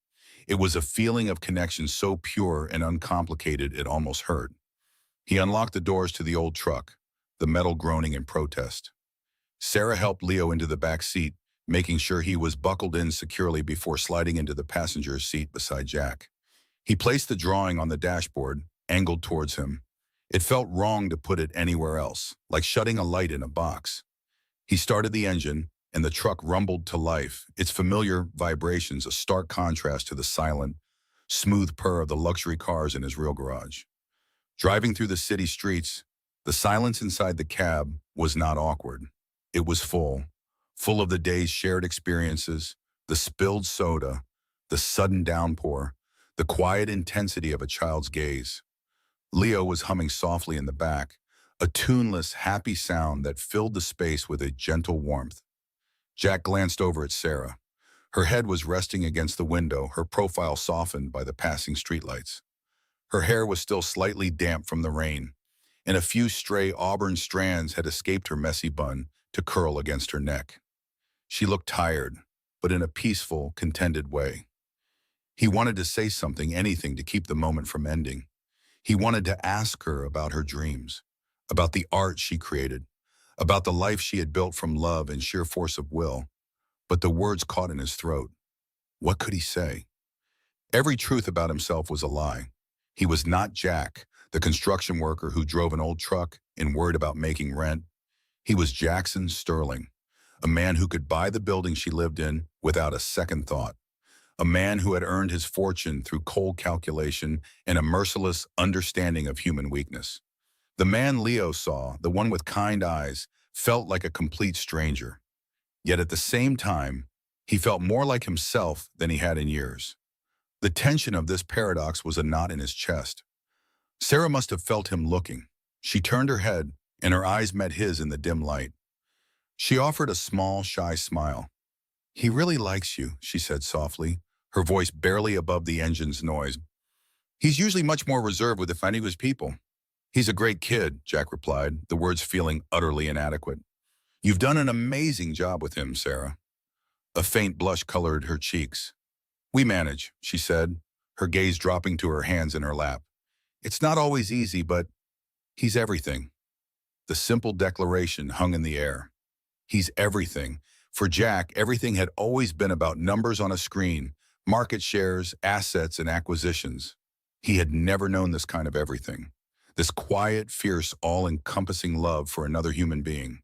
It was a feeling of connection so pure and uncomplicated it almost hurt. He unlocked the doors to the old truck, the metal groaning in protest. Sarah helped Leo into the back seat, making sure he was buckled in securely before sliding into the passenger's seat beside Jack. He placed the drawing on the dashboard, angled towards him. It felt wrong to put it anywhere else, like shutting a light in a box. He started the engine, and the truck rumbled to life, its familiar vibrations a stark contrast to the silent, smooth purr of the luxury cars in his real garage. Driving through the city streets, the silence inside the cab was not awkward. It was full of the day's shared experiences, the spilled soda, the sudden downpour, the quiet intensity of a child's gaze. Leo was humming softly in the back, a tuneless, happy sound that filled the space with a gentle warmth. Jack glanced over at Sarah. Her head was resting against the window, her profile softened by the passing streetlights. Her hair was still slightly damp from the rain, and a few stray auburn strands had escaped her messy bun to curl against her neck. She looked tired, but in a peaceful, contented way. He wanted to say something, anything, to keep the moment from ending. He wanted to ask her about her dreams, about the art she created, about the life she had built from love and sheer force of will. But the words caught in his throat. What could he say? Every truth about himself was a lie. He was not Jack, the construction worker who drove an old truck and worried about making rent. He was Jackson Sterling, a man who could buy the building she lived in without a second thought. A man who had earned his fortune through cold calculation and a merciless understanding of human weakness. The man Leo saw, the one with kind eyes, felt like a complete stranger. Yet at the same time, he felt more like himself than he had in years. The tension of this paradox was a knot in his chest. Sarah must have felt him looking. She turned her head, and her eyes met his in the dim light. She offered a small, shy smile. "He really likes you," she said softly, her voice barely above the engine's noise. "He's usually much more reserved with the his people." "He's a great kid," Jack replied, the words feeling utterly inadequate. "You've done an amazing job with him, Sarah." A faint blush colored her cheeks. "We manage," she said, her gaze dropping to her hands in her lap. "It's not always easy, but he's everything." The simple declaration hung in the air. He's everything. For Jack, everything had always been about numbers on a screen, market shares, assets, and acquisitions. He had never known this kind of everything. This quiet, fierce, all-encompassing love for another human being.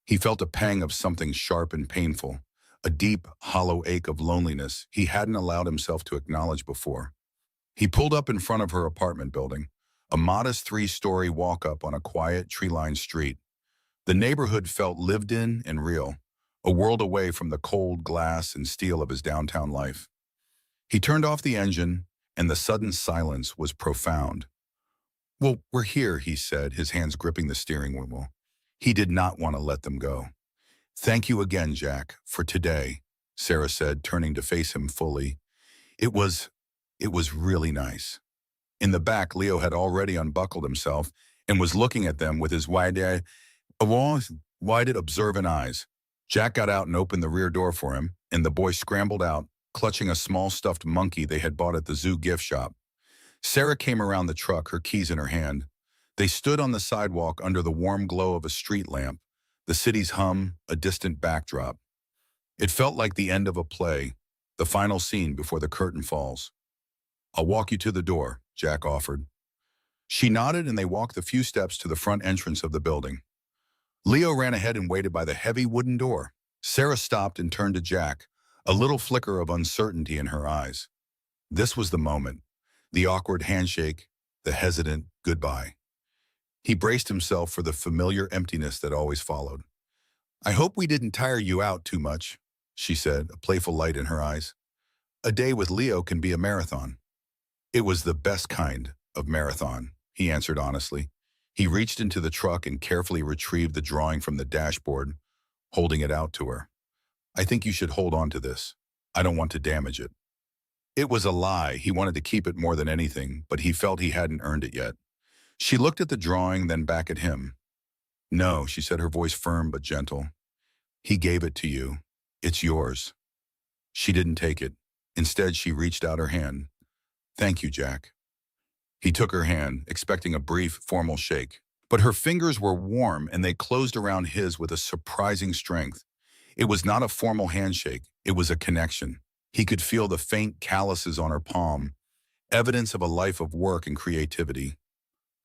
He felt a pang of something sharp and painful, a deep, hollow ache of loneliness he hadn't allowed himself to acknowledge before. He pulled up in front of her apartment building, a modest three-story walk-up on a quiet, tree-lined street. The neighborhood felt lived in and real, a world away from the cold glass and steel of his downtown life. He turned off the engine, and the sudden silence was profound. "Well, we're here," he said, his hands gripping the steering wheel. He did not want to let them go. "Thank you again, Jack, for today," Sarah said, turning to face him fully. It was really nice." In the back, Leo had already unbuckled himself and was looking at them with his wide-eyed, observant eyes. Jack got out and opened the rear door for him, and the boy scrambled out, clutching a small stuffed monkey they had bought at the zoo gift shop. Sarah came around the truck, her keys in her hand. They stood on the sidewalk under the warm glow of a street lamp, the city's hum, a distant backdrop. It felt like the end of a play, the final scene before the curtain falls. "I'll walk you to the door," Jack offered. She nodded, and they walked the few steps to the front entrance of the building. Leo ran ahead and waited by the heavy wooden door. Sarah stopped and turned to Jack, a little flicker of uncertainty in her eyes. This was the moment, the awkward handshake, the hesitant goodbye. He braced himself for the familiar emptiness that always followed. "I hope we didn't tire you out too much," she said, a playful light in her eyes. "A day with Leo can be a marathon." "It was the best kind of marathon," he answered honestly. He reached into the truck and carefully retrieved the drawing from the dashboard, holding it out to her. "I think you should hold on to this. I don't want to damage it." It was a lie. He wanted to keep it more than anything, but he felt he hadn't earned it yet. She looked at the drawing, then back at him. "No," she said, her voice firm but gentle. "He gave it to you. It's yours." She didn't take it. Instead, she reached out her hand. "Thank you, Jack." He took her hand, expecting a brief, formal shake. But her fingers were warm, and they closed around his with a surprising strength. It was not a formal handshake. It was a connection. He could feel the faint calluses on her palm, evidence of a life of work and creativity.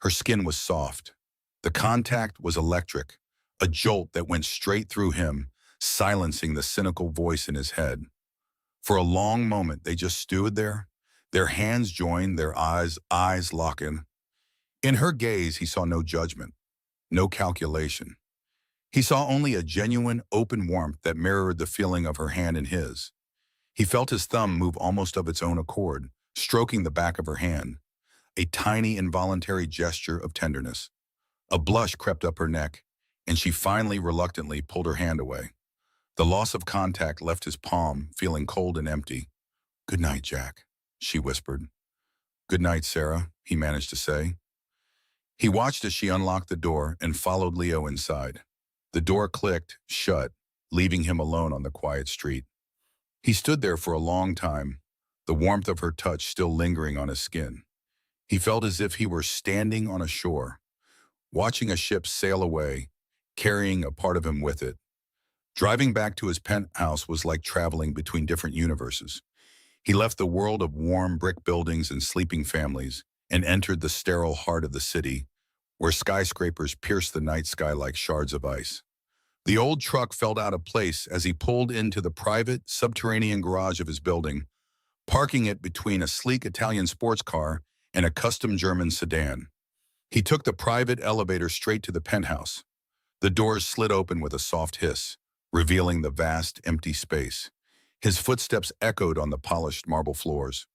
Her skin was soft. The contact was electric, a jolt that went straight through him, silencing the cynical voice in his head. For a long moment, they just stood there, their hands joined, their eyes locking. In her gaze, he saw no judgment, no calculation. He saw only a genuine, open warmth that mirrored the feeling of her hand in his. He felt his thumb move almost of its own accord, stroking the back of her hand, a tiny, involuntary gesture of tenderness. A blush crept up her neck, and she finally reluctantly pulled her hand away. The loss of contact left his palm feeling cold and empty. "Good night, Jack," she whispered. "Good night, Sarah," he managed to say. He watched as she unlocked the door and followed Leo inside. The door clicked shut, leaving him alone on the quiet street. He stood there for a long time, the warmth of her touch still lingering on his skin. He felt as if he were standing on a shore, watching a ship sail away, carrying a part of him with it. Driving back to his penthouse was like traveling between different universes. He left the world of warm brick buildings and sleeping families and entered the sterile heart of the city, where skyscrapers pierced the night sky like shards of ice. The old truck felt out of place as he pulled into the private, subterranean garage of his building, parking it between a sleek Italian sports car and a custom German sedan. He took the private elevator straight to the penthouse. The doors slid open with a soft hiss, revealing the vast, empty space. His footsteps echoed on the polished marble floors.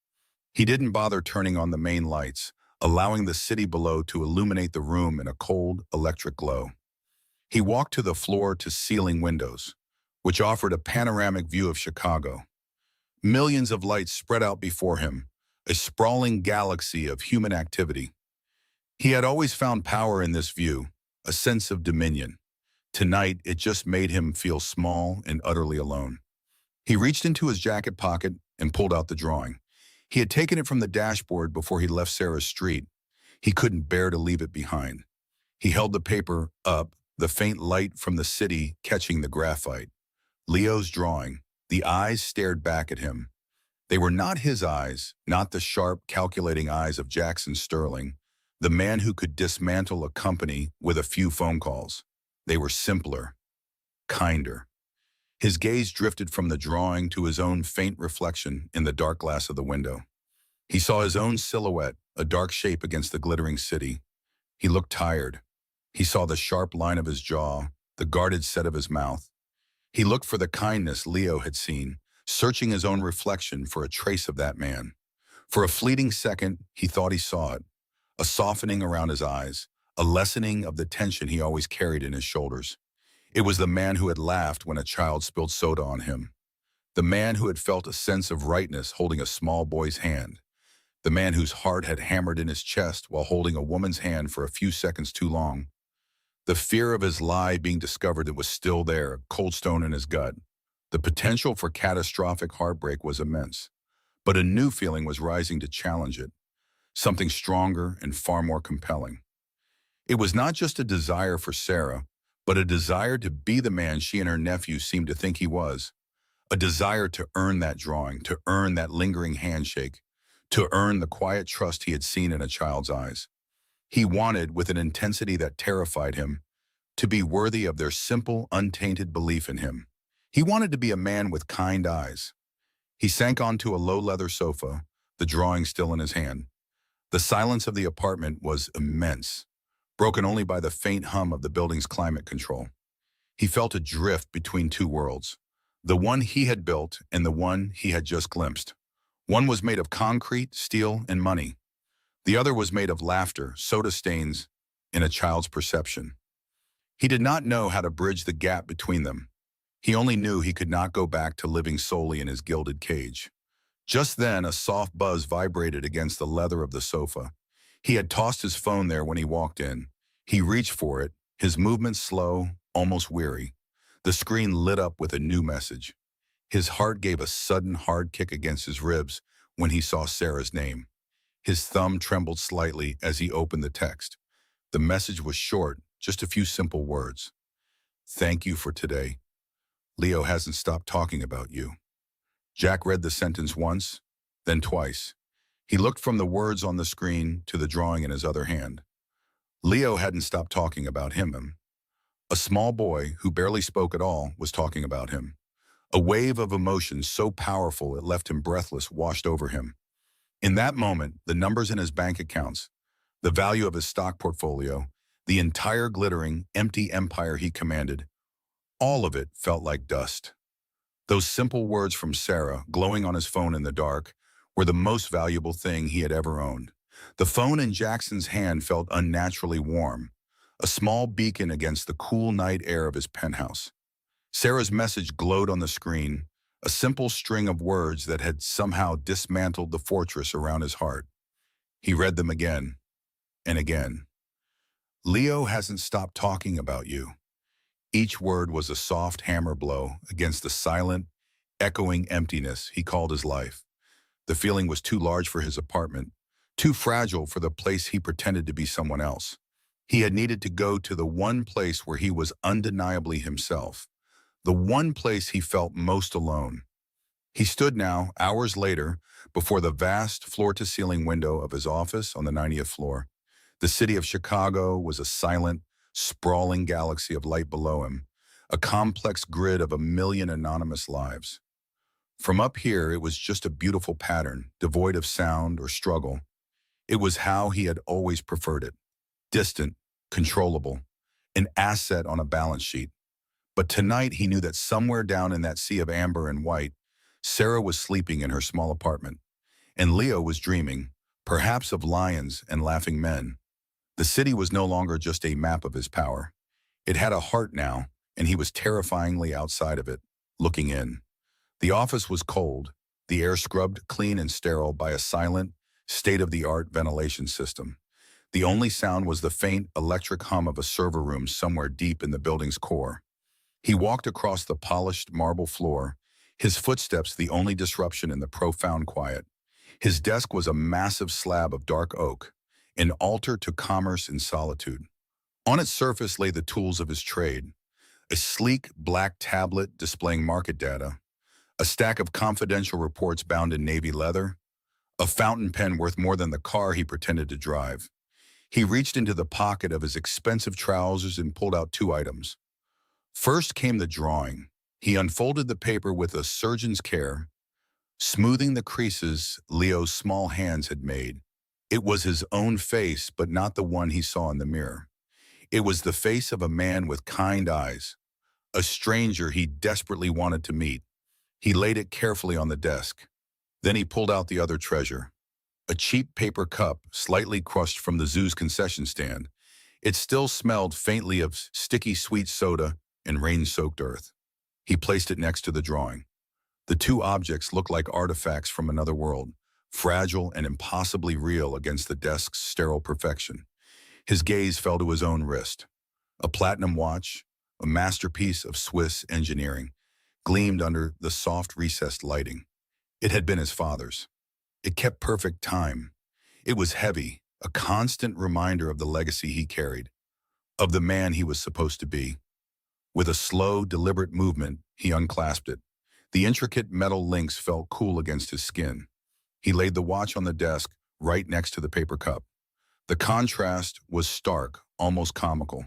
He didn't bother turning on the main lights, allowing the city below to illuminate the room in a cold, electric glow. He walked to the floor-to-ceiling windows, which offered a panoramic view of Chicago. Millions of lights spread out before him, a sprawling galaxy of human activity. He had always found power in this view, a sense of dominion. Tonight, it just made him feel small and utterly alone. He reached into his jacket pocket and pulled out the drawing. He had taken it from the dashboard before he left Sarah's street. He couldn't bear to leave it behind. He held the paper up, the faint light from the city catching the graphite. Leo's drawing. The eyes stared back at him. They were not his eyes, not the sharp, calculating eyes of Jackson Sterling, the man who could dismantle a company with a few phone calls. They were simpler, kinder. His gaze drifted from the drawing to his own faint reflection in the dark glass of the window. He saw his own silhouette, a dark shape against the glittering city. He looked tired. He saw the sharp line of his jaw, the guarded set of his mouth. He looked for the kindness Leo had seen, searching his own reflection for a trace of that man. For a fleeting second, he thought he saw it, a softening around his eyes, a lessening of the tension he always carried in his shoulders. It was the man who had laughed when a child spilled soda on him, the man who had felt a sense of rightness holding a small boy's hand, the man whose heart had hammered in his chest while holding a woman's hand for a few seconds too long. The fear of his lie being discovered that was still there, a cold stone in his gut. The potential for catastrophic heartbreak was immense, but a new feeling was rising to challenge it, something stronger and far more compelling. It was not just a desire for Sarah, but a desire to be the man she and her nephew seemed to think he was, a desire to earn that drawing, to earn that lingering handshake, to earn the quiet trust he had seen in a child's eyes. He wanted, with an intensity that terrified him, to be worthy of their simple, untainted belief in him. He wanted to be a man with kind eyes. He sank onto a low leather sofa, the drawing still in his hand. The silence of the apartment was immense, broken only by the faint hum of the building's climate control. He felt adrift between two worlds, the one he had built and the one he had just glimpsed. One was made of concrete, steel, and money. The other was made of laughter, soda stains, and a child's perception. He did not know how to bridge the gap between them. He only knew he could not go back to living solely in his gilded cage. Just then, a soft buzz vibrated against the leather of the sofa. He had tossed his phone there when he walked in. He reached for it, his movements slow, almost weary. The screen lit up with a new message. His heart gave a sudden hard kick against his ribs when he saw Sarah's name. His thumb trembled slightly as he opened the text. The message was short, just a few simple words. "Thank you for today. Leo hasn't stopped talking about you." Jack read the sentence once, then twice. He looked from the words on the screen to the drawing in his other hand. Leo hadn't stopped talking about him. A small boy who barely spoke at all was talking about him. A wave of emotion so powerful it left him breathless washed over him. In that moment, the numbers in his bank accounts, the value of his stock portfolio, the entire glittering, empty empire he commanded, all of it felt like dust. Those simple words from Sarah, glowing on his phone in the dark, were the most valuable thing he had ever owned. The phone in Jackson's hand felt unnaturally warm, a small beacon against the cool night air of his penthouse. Sarah's message glowed on the screen, a simple string of words that had somehow dismantled the fortress around his heart. He read them again and again. Leo hasn't stopped talking about you. Each word was a soft hammer blow against the silent, echoing emptiness he called his life. The feeling was too large for his apartment, too fragile for the place he pretended to be someone else. He had needed to go to the one place where he was undeniably himself, the one place he felt most alone. He stood now, hours later, before the vast floor-to-ceiling window of his office on the 90th floor. The city of Chicago was a silent, sprawling galaxy of light below him, a complex grid of 1 million anonymous lives. From up here, it was just a beautiful pattern, devoid of sound or struggle. It was how he had always preferred it. Distant, controllable, an asset on a balance sheet. But tonight he knew that somewhere down in that sea of amber and white, Sarah was sleeping in her small apartment, and Leo was dreaming, perhaps of lions and laughing men. The city was no longer just a map of his power. It had a heart now, and he was terrifyingly outside of it, looking in. The office was cold, the air scrubbed clean and sterile by a silent, state-of-the-art ventilation system. The only sound was the faint electric hum of a server room somewhere deep in the building's core. He walked across the polished marble floor, his footsteps the only disruption in the profound quiet. His desk was a massive slab of dark oak, an altar to commerce in solitude. On its surface lay the tools of his trade, a sleek black tablet displaying market data, a stack of confidential reports bound in navy leather, a fountain pen worth more than the car he pretended to drive. He reached into the pocket of his expensive trousers and pulled out 2 items. First came the drawing. He unfolded the paper with a surgeon's care, smoothing the creases Leo's small hands had made. It was his own face, but not the one he saw in the mirror. It was the face of a man with kind eyes, a stranger he desperately wanted to meet. He laid it carefully on the desk. Then he pulled out the other treasure, a cheap paper cup slightly crushed from the zoo's concession stand. It still smelled faintly of sticky sweet soda and rain-soaked earth. He placed it next to the drawing. The 2 objects looked like artifacts from another world, fragile and impossibly real against the desk's sterile perfection. His gaze fell to his own wrist. A platinum watch, a masterpiece of Swiss engineering, gleamed under the soft recessed lighting. It had been his father's. It kept perfect time. It was heavy, a constant reminder of the legacy he carried, of the man he was supposed to be. With a slow, deliberate movement, he unclasped it. The intricate metal links felt cool against his skin. He laid the watch on the desk, right next to the paper cup. The contrast was stark, almost comical.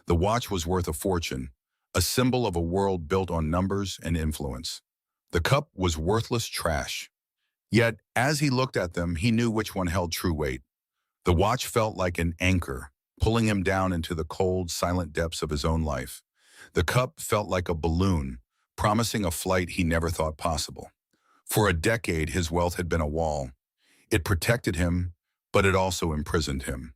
The watch was worth a fortune, a symbol of a world built on numbers and influence. The cup was worthless trash. Yet, as he looked at them, he knew which one held true weight. The watch felt like an anchor, pulling him down into the cold, silent depths of his own life. The cup felt like a balloon, promising a flight he never thought possible. For a decade, his wealth had been a wall. It protected him, but it also imprisoned him.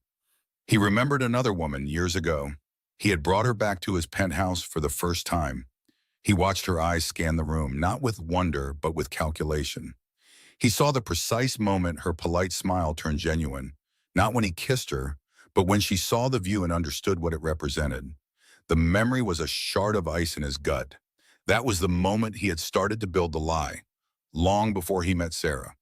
He remembered another woman years ago. He had brought her back to his penthouse for the first time. He watched her eyes scan the room, not with wonder, but with calculation. He saw the precise moment her polite smile turned genuine, not when he kissed her, but when she saw the view and understood what it represented. The memory was a shard of ice in his gut. That was the moment he had started to build the lie, long before he met Sarah.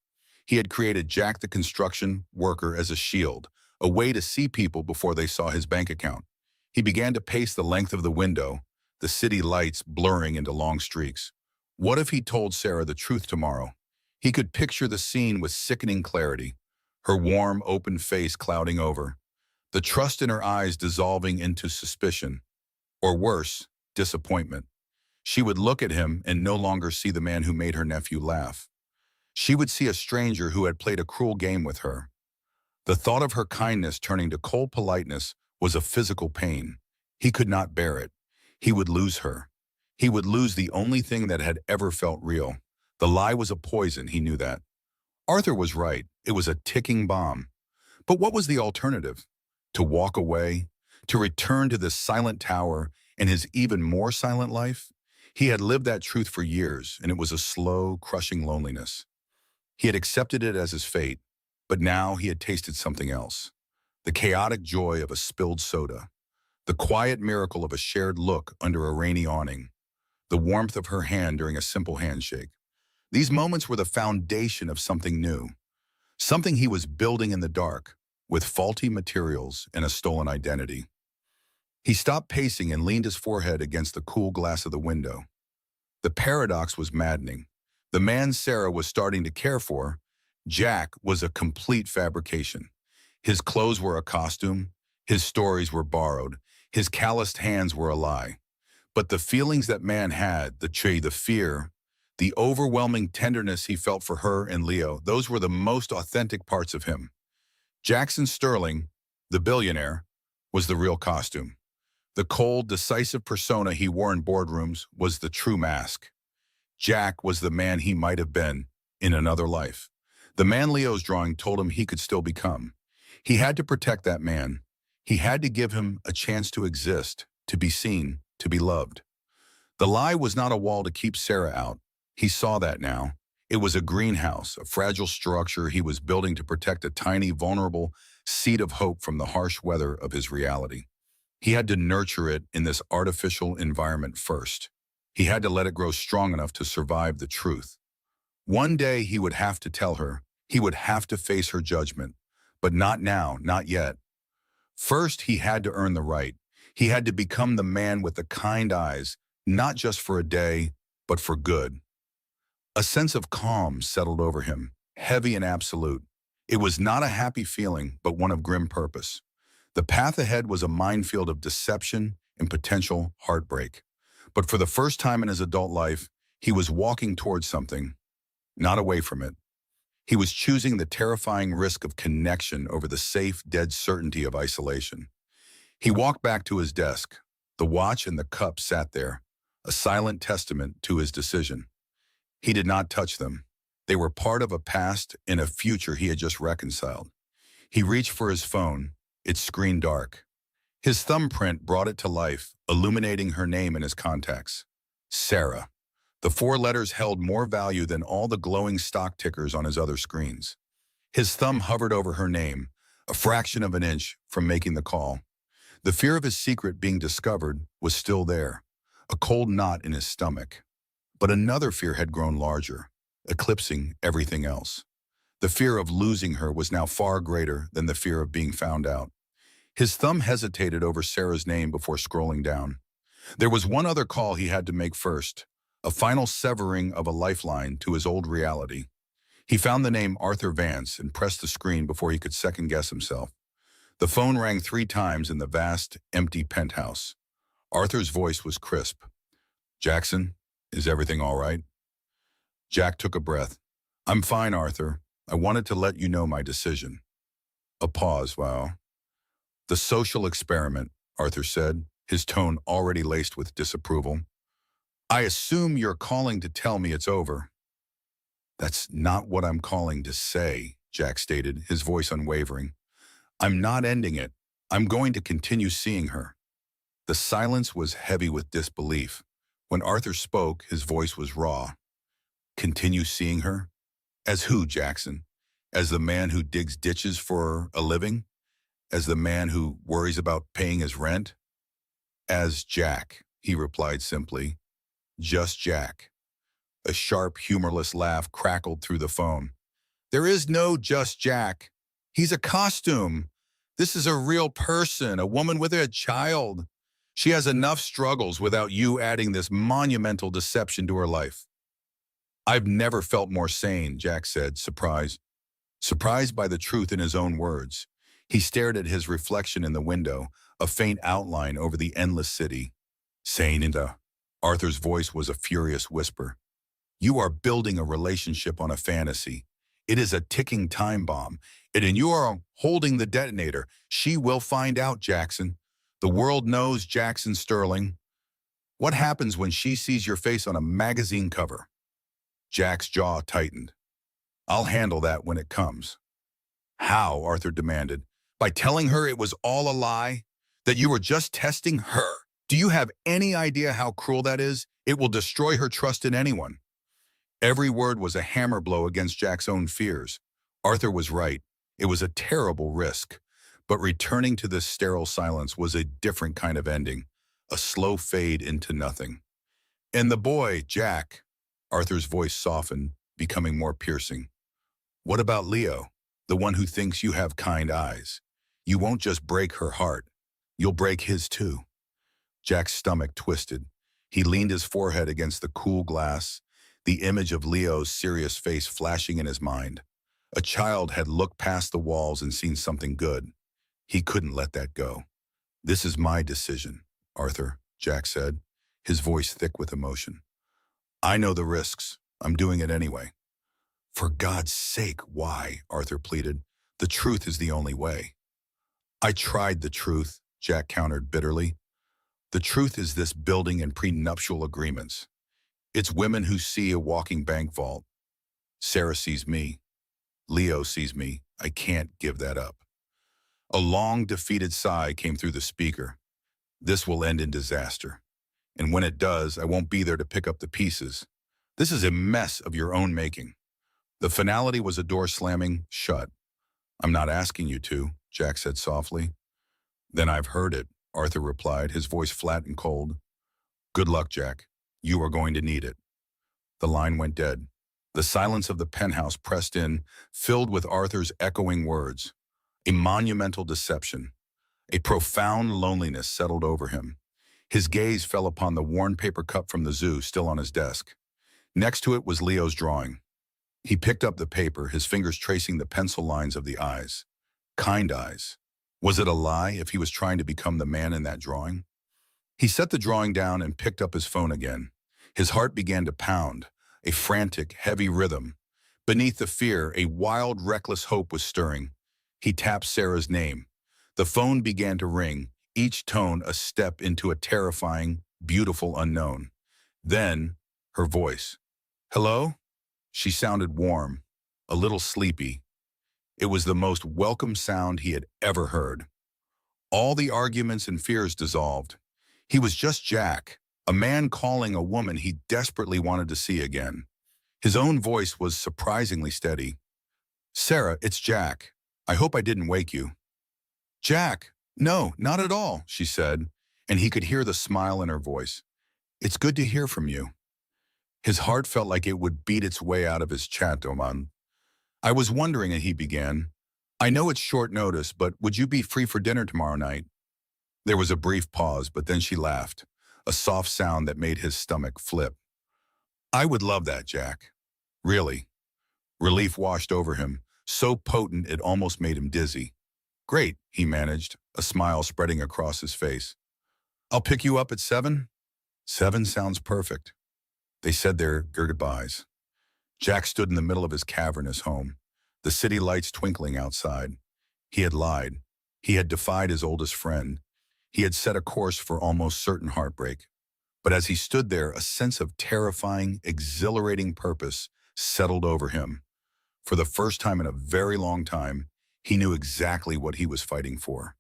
He had created Jack the construction worker as a shield, a way to see people before they saw his bank account. He began to pace the length of the window, the city lights blurring into long streaks. What if he told Sarah the truth tomorrow? He could picture the scene with sickening clarity, her warm, open face clouding over, the trust in her eyes dissolving into suspicion, or worse, disappointment. She would look at him and no longer see the man who made her nephew laugh. She would see a stranger who had played a cruel game with her. The thought of her kindness turning to cold politeness was a physical pain. He could not bear it. He would lose her. He would lose the only thing that had ever felt real. The lie was a poison, he knew that. Arthur was right. It was a ticking bomb. But what was the alternative? To walk away? to return to this silent tower and his even more silent life? He had lived that truth for years, and it was a slow, crushing loneliness. He had accepted it as his fate, but now he had tasted something else. The chaotic joy of a spilled soda, the quiet miracle of a shared look under a rainy awning, the warmth of her hand during a simple handshake. These moments were the foundation of something new, something he was building in the dark, with faulty materials and a stolen identity. He stopped pacing and leaned his forehead against the cool glass of the window. The paradox was maddening. The man Sarah was starting to care for, Jack, was a complete fabrication. His clothes were a costume, his stories were borrowed, his calloused hands were a lie. But the feelings that man had, the fear, the overwhelming tenderness he felt for her and Leo, those were the most authentic parts of him. Jackson Sterling, the billionaire, was the real costume. The cold, decisive persona he wore in boardrooms was the true mask. Jack was the man he might have been in another life. The man Leo's drawing told him he could still become. He had to protect that man. He had to give him a chance to exist, to be seen, to be loved. The lie was not a wall to keep Sarah out. He saw that now. It was a greenhouse, a fragile structure he was building to protect a tiny, vulnerable seed of hope from the harsh weather of his reality. He had to nurture it in this artificial environment first. He had to let it grow strong enough to survive the truth. One day he would have to tell her, he would have to face her judgment, but not now, not yet. First, he had to earn the right. He had to become the man with the kind eyes, not just for a day, but for good. A sense of calm settled over him, heavy and absolute. It was not a happy feeling, but one of grim purpose. The path ahead was a minefield of deception and potential heartbreak. But for the first time in his adult life, he was walking towards something, not away from it. He was choosing the terrifying risk of connection over the safe, dead certainty of isolation. He walked back to his desk. The watch and the cup sat there, a silent testament to his decision. He did not touch them. They were part of a past and a future he had just reconciled. He reached for his phone, its screen dark. His thumbprint brought it to life, illuminating her name in his contacts. Sarah. The 4 letters held more value than all the glowing stock tickers on his other screens. His thumb hovered over her name, a fraction of an inch from making the call. The fear of his secret being discovered was still there, a cold knot in his stomach. But another fear had grown larger, eclipsing everything else. The fear of losing her was now far greater than the fear of being found out. His thumb hesitated over Sarah's name before scrolling down. There was one other call he had to make first, a final severing of a lifeline to his old reality. He found the name Arthur Vance and pressed the screen before he could second-guess himself. The phone rang 3 times in the vast, empty penthouse. Arthur's voice was crisp. "Jackson, is everything all right?" Jack took a breath. "I'm fine, Arthur. I wanted to let you know my decision." A pause. "Wow." "The social experiment," Arthur said, his tone already laced with disapproval. "I assume you're calling to tell me it's over." "That's not what I'm calling to say," Jack stated, his voice unwavering. "I'm not ending it. I'm going to continue seeing her." The silence was heavy with disbelief. When Arthur spoke, his voice was raw. "Continue seeing her? As who, Jackson? As the man who digs ditches for a living? As the man who worries about paying his rent?" "As Jack," he replied simply. "Just Jack." A sharp, humorless laugh crackled through the phone. "There is no just Jack. He's a costume. This is a real person, a woman with a child. She has enough struggles without you adding this monumental deception to her life." "I've never felt more sane," Jack said, surprised. Surprised by the truth in his own words. He stared at his reflection in the window, a faint outline over the endless city. "Sane into..." Arthur's voice was a furious whisper. "You are building a relationship on a fantasy. It is a ticking time bomb, and you are holding the detonator. She will find out, Jackson. The world knows Jackson Sterling. What happens when she sees your face on a magazine cover?" Jack's jaw tightened. "I'll handle that when it comes." "How?" Arthur demanded. "By telling her it was all a lie? That you were just testing her. Do you have any idea how cruel that is? It will destroy her trust in anyone. Every word was a hammer blow against Jack's own fears. Arthur was right. It was a terrible risk. But returning to this sterile silence was a different kind of ending, a slow fade into nothing. And the boy, Jack, Arthur's voice softened, becoming more piercing. What about Leo, the one who thinks you have kind eyes? You won't just break her heart. You'll break his too. Jack's stomach twisted. He leaned his forehead against the cool glass, the image of Leo's serious face flashing in his mind. A child had looked past the walls and seen something good. He couldn't let that go. This is my decision, Arthur, Jack said, his voice thick with emotion. I know the risks. I'm doing it anyway. For God's sake, why? Arthur pleaded. The truth is the only way. I tried the truth, Jack countered bitterly. The truth is this building and prenuptial agreements. It's women who see a walking bank vault. Sarah sees me. Leo sees me. I can't give that up. A long, defeated sigh came through the speaker. This will end in disaster. And when it does, I won't be there to pick up the pieces. This is a mess of your own making. The finality was a door slamming shut. I'm not asking you to, Jack said softly. Then I've heard it, Arthur replied, his voice flat and cold. Good luck, Jack. You are going to need it. The line went dead. The silence of the penthouse pressed in, filled with Arthur's echoing words. A monumental deception. A profound loneliness settled over him. His gaze fell upon the worn paper cup from the zoo still on his desk. Next to it was Leo's drawing. He picked up the paper, his fingers tracing the pencil lines of the eyes. Kind eyes. Was it a lie if he was trying to become the man in that drawing? He set the drawing down and picked up his phone again. His heart began to pound, a frantic, heavy rhythm. Beneath the fear, a wild, reckless hope was stirring. He tapped Sarah's name. The phone began to ring, each tone a step into a terrifying, beautiful unknown. Then, her voice. Hello? She sounded warm, a little sleepy. It was the most welcome sound he had ever heard. All the arguments and fears dissolved. He was just Jack, a man calling a woman he desperately wanted to see again. His own voice was surprisingly steady. Sarah, it's Jack. I hope I didn't wake you. Jack, no, not at all, she said, and he could hear the smile in her voice. It's good to hear from you. His heart felt like it would beat its way out of his chat, Oman. I was wondering, and he began, I know it's short notice, but would you be free for dinner tomorrow night? There was a brief pause, but then she laughed, a soft sound that made his stomach flip. I would love that, Jack. Really. Relief washed over him, so potent it almost made him dizzy. Great, he managed, a smile spreading across his face. I'll pick you up at 7? 7 sounds perfect. They said their goodbyes. Jack stood in the middle of his cavernous home, the city lights twinkling outside. He had lied. He had defied his oldest friend. He had set a course for almost certain heartbreak. But as he stood there, a sense of terrifying, exhilarating purpose settled over him. For the first time in a very long time, he knew exactly what he was fighting for.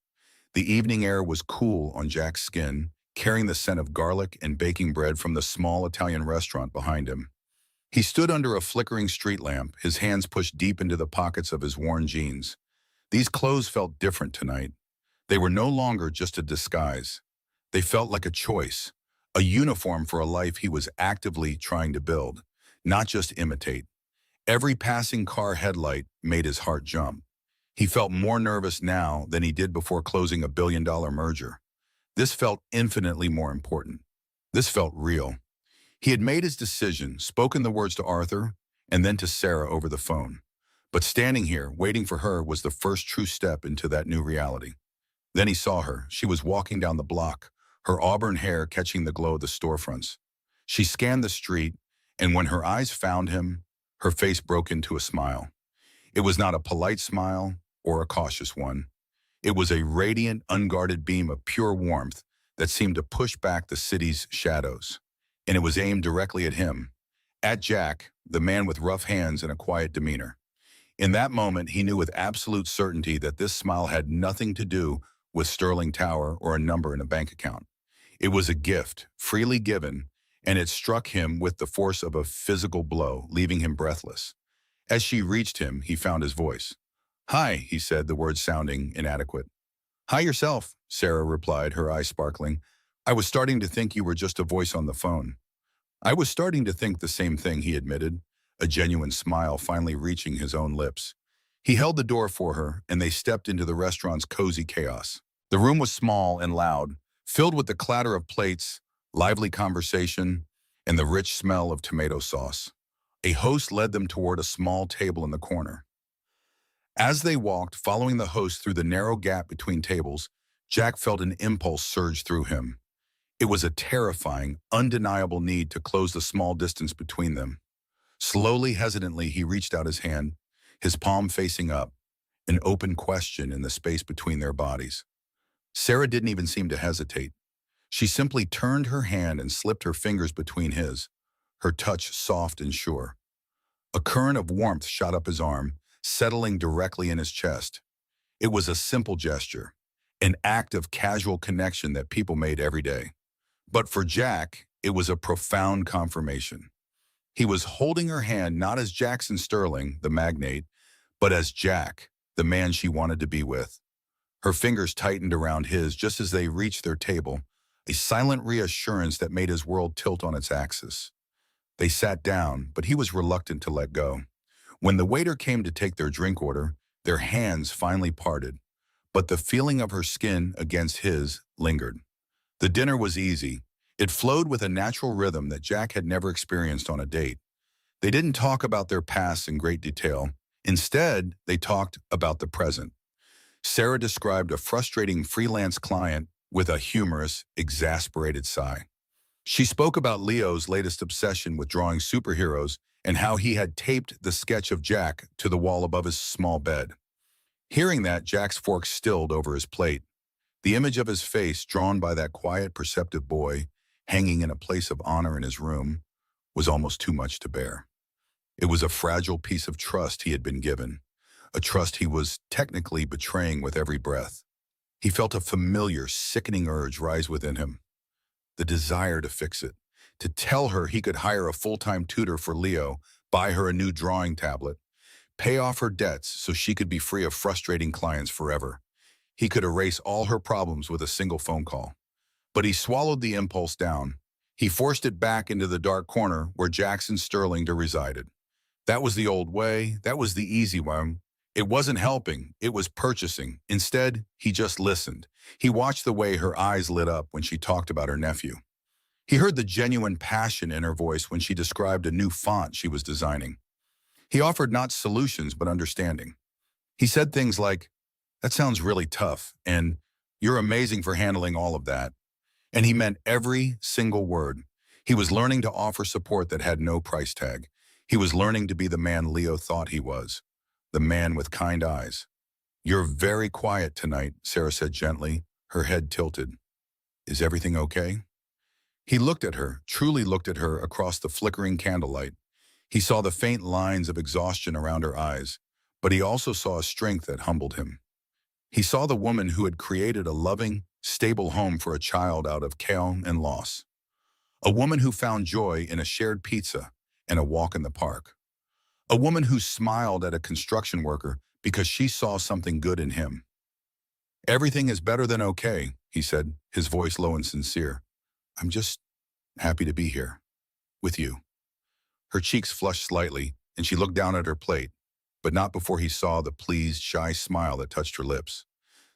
The evening air was cool on Jack's skin, carrying the scent of garlic and baking bread from the small Italian restaurant behind him. He stood under a flickering street lamp, his hands pushed deep into the pockets of his worn jeans. These clothes felt different tonight. They were no longer just a disguise. They felt like a choice, a uniform for a life he was actively trying to build, not just imitate. Every passing car headlight made his heart jump. He felt more nervous now than he did before closing a billion-dollar merger. This felt infinitely more important. This felt real. He had made his decision, spoken the words to Arthur, and then to Sarah over the phone. But standing here, waiting for her, was the first true step into that new reality. Then he saw her. She was walking down the block, her auburn hair catching the glow of the storefronts. She scanned the street, and when her eyes found him, her face broke into a smile. It was not a polite smile or a cautious one. It was a radiant, unguarded beam of pure warmth that seemed to push back the city's shadows. And it was aimed directly at him, at Jack, the man with rough hands and a quiet demeanor. In that moment, he knew with absolute certainty that this smile had nothing to do with sterling tower or a number in a bank account. It was a gift, freely given, and it struck him with the force of a physical blow, leaving him breathless. As she reached him, he found his voice. "Hi," he said, the words sounding inadequate. "Hi yourself," Sarah replied, her eyes sparkling. "I was starting to think you were just a voice on the phone." "I was starting to think the same thing," he admitted, a genuine smile finally reaching his own lips. He held the door for her, and they stepped into the restaurant's cozy chaos. The room was small and loud, filled with the clatter of plates, lively conversation, and the rich smell of tomato sauce. A host led them toward a small table in the corner. As they walked, following the host through the narrow gap between tables, Jack felt an impulse surge through him. It was a terrifying, undeniable need to close the small distance between them. Slowly, hesitantly, he reached out his hand, his palm facing up, an open question in the space between their bodies. Sarah didn't even seem to hesitate. She simply turned her hand and slipped her fingers between his, her touch soft and sure. A current of warmth shot up his arm, settling directly in his chest. It was a simple gesture, an act of casual connection that people made every day. But for Jack, it was a profound confirmation. He was holding her hand not as Jackson Sterling, the magnate, but as Jack, the man she wanted to be with. Her fingers tightened around his just as they reached their table, a silent reassurance that made his world tilt on its axis. They sat down, but he was reluctant to let go. When the waiter came to take their drink order, their hands finally parted, but the feeling of her skin against his lingered. The dinner was easy. It flowed with a natural rhythm that Jack had never experienced on a date. They didn't talk about their past in great detail. Instead, they talked about the present. Sarah described a frustrating freelance client with a humorous, exasperated sigh. She spoke about Leo's latest obsession with drawing superheroes and how he had taped the sketch of Jack to the wall above his small bed. Hearing that, Jack's fork stilled over his plate. The image of his face, drawn by that quiet, perceptive boy, hanging in a place of honor in his room, was almost too much to bear. It was a fragile piece of trust he had been given, a trust he was technically betraying with every breath. He felt a familiar, sickening urge rise within him, the desire to fix it, to tell her he could hire a full-time tutor for Leo, buy her a new drawing tablet, pay off her debts so she could be free of frustrating clients forever. He could erase all her problems with a single phone call. But he swallowed the impulse down. He forced it back into the dark corner where Jackson Sterling resided. That was the old way. That was the easy one. It wasn't helping. It was purchasing. Instead, he just listened. He watched the way her eyes lit up when she talked about her nephew. He heard the genuine passion in her voice when she described a new font she was designing. He offered not solutions, but understanding. He said things like, "That sounds really tough," and "You're amazing for handling all of that." And he meant every single word. He was learning to offer support that had no price tag. He was learning to be the man Leo thought he was, the man with kind eyes. "You're very quiet tonight," Sarah said gently, her head tilted. "Is everything okay?" He looked at her, truly looked at her across the flickering candlelight. He saw the faint lines of exhaustion around her eyes, but he also saw a strength that humbled him. He saw the woman who had created a loving, stable home for a child out of chaos and loss. A woman who found joy in a shared pizza and a walk in the park. A woman who smiled at a construction worker because she saw something good in him. "Everything is better than okay," he said, his voice low and sincere. "I'm just happy to be here, with you." Her cheeks flushed slightly, and she looked down at her plate, but not before he saw the pleased, shy smile that touched her lips.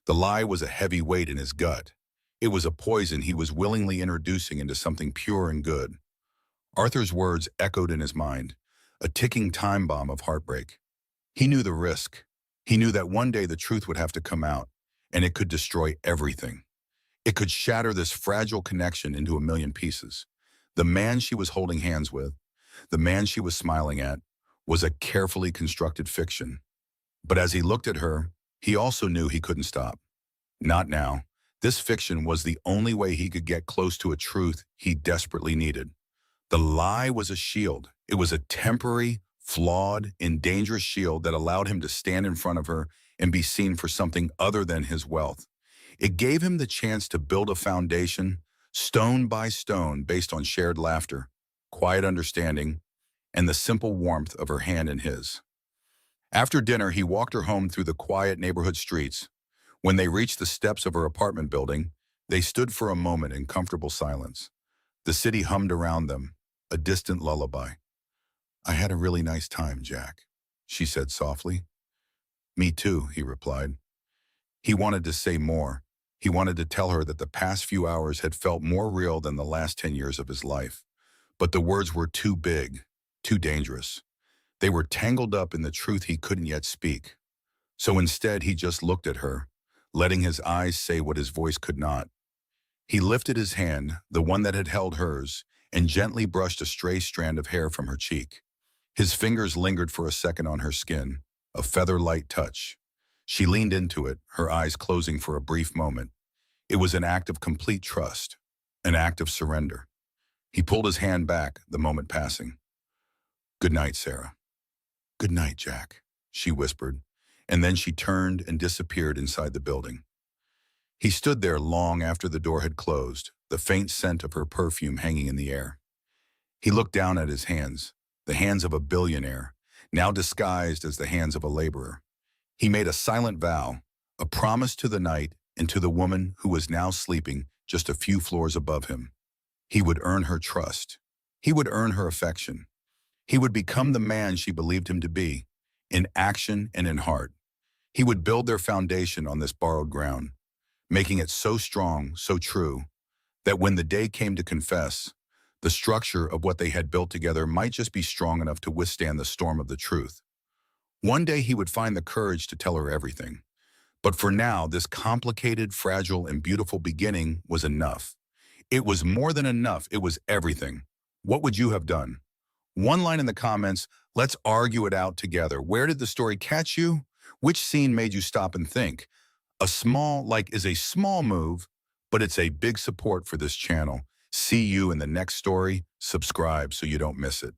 The lie was a heavy weight in his gut. It was a poison he was willingly introducing into something pure and good. Arthur's words echoed in his mind, a ticking time bomb of heartbreak. He knew the risk. He knew that one day the truth would have to come out, and it could destroy everything. It could shatter this fragile connection into a million pieces. The man she was holding hands with, the man she was smiling at, was a carefully constructed fiction. But as he looked at her, he also knew he couldn't stop. Not now. This fiction was the only way he could get close to a truth he desperately needed. The lie was a shield. It was a temporary, flawed, and dangerous shield that allowed him to stand in front of her and be seen for something other than his wealth. It gave him the chance to build a foundation, stone by stone, based on shared laughter, quiet understanding, and the simple warmth of her hand in his. After dinner, he walked her home through the quiet neighborhood streets. When they reached the steps of her apartment building, they stood for a moment in comfortable silence. The city hummed around them, a distant lullaby. "I had a really nice time, Jack," she said softly. "Me too," he replied. He wanted to say more. He wanted to tell her that the past few hours had felt more real than the last 10 years of his life. But the words were too big, too dangerous. They were tangled up in the truth he couldn't yet speak. So instead, he just looked at her, letting his eyes say what his voice could not. He lifted his hand, the one that had held hers, and gently brushed a stray strand of hair from her cheek. His fingers lingered for a second on her skin, a feather-light touch. She leaned into it, her eyes closing for a brief moment. It was an act of complete trust, an act of surrender. He pulled his hand back, the moment passing. "Good night, Sarah." "Good night, Jack," she whispered, and then she turned and disappeared inside the building. He stood there long after the door had closed, the faint scent of her perfume hanging in the air. He looked down at his hands, the hands of a billionaire, now disguised as the hands of a laborer. He made a silent vow, a promise to the night and to the woman who was now sleeping just a few floors above him. He would earn her trust. He would earn her affection. He would become the man she believed him to be, in action and in heart. He would build their foundation on this borrowed ground, making it so strong, so true, that when the day came to confess, the structure of what they had built together might just be strong enough to withstand the storm of the truth. One day he would find the courage to tell her everything. But for now, this complicated, fragile, and beautiful beginning was enough. It was more than enough. It was everything. What would you have done? One line in the comments. Let's argue it out together. Where did the story catch you? Which scene made you stop and think? A small like is a small move, but it's a big support for this channel. See you in the next story. Subscribe so you don't miss it.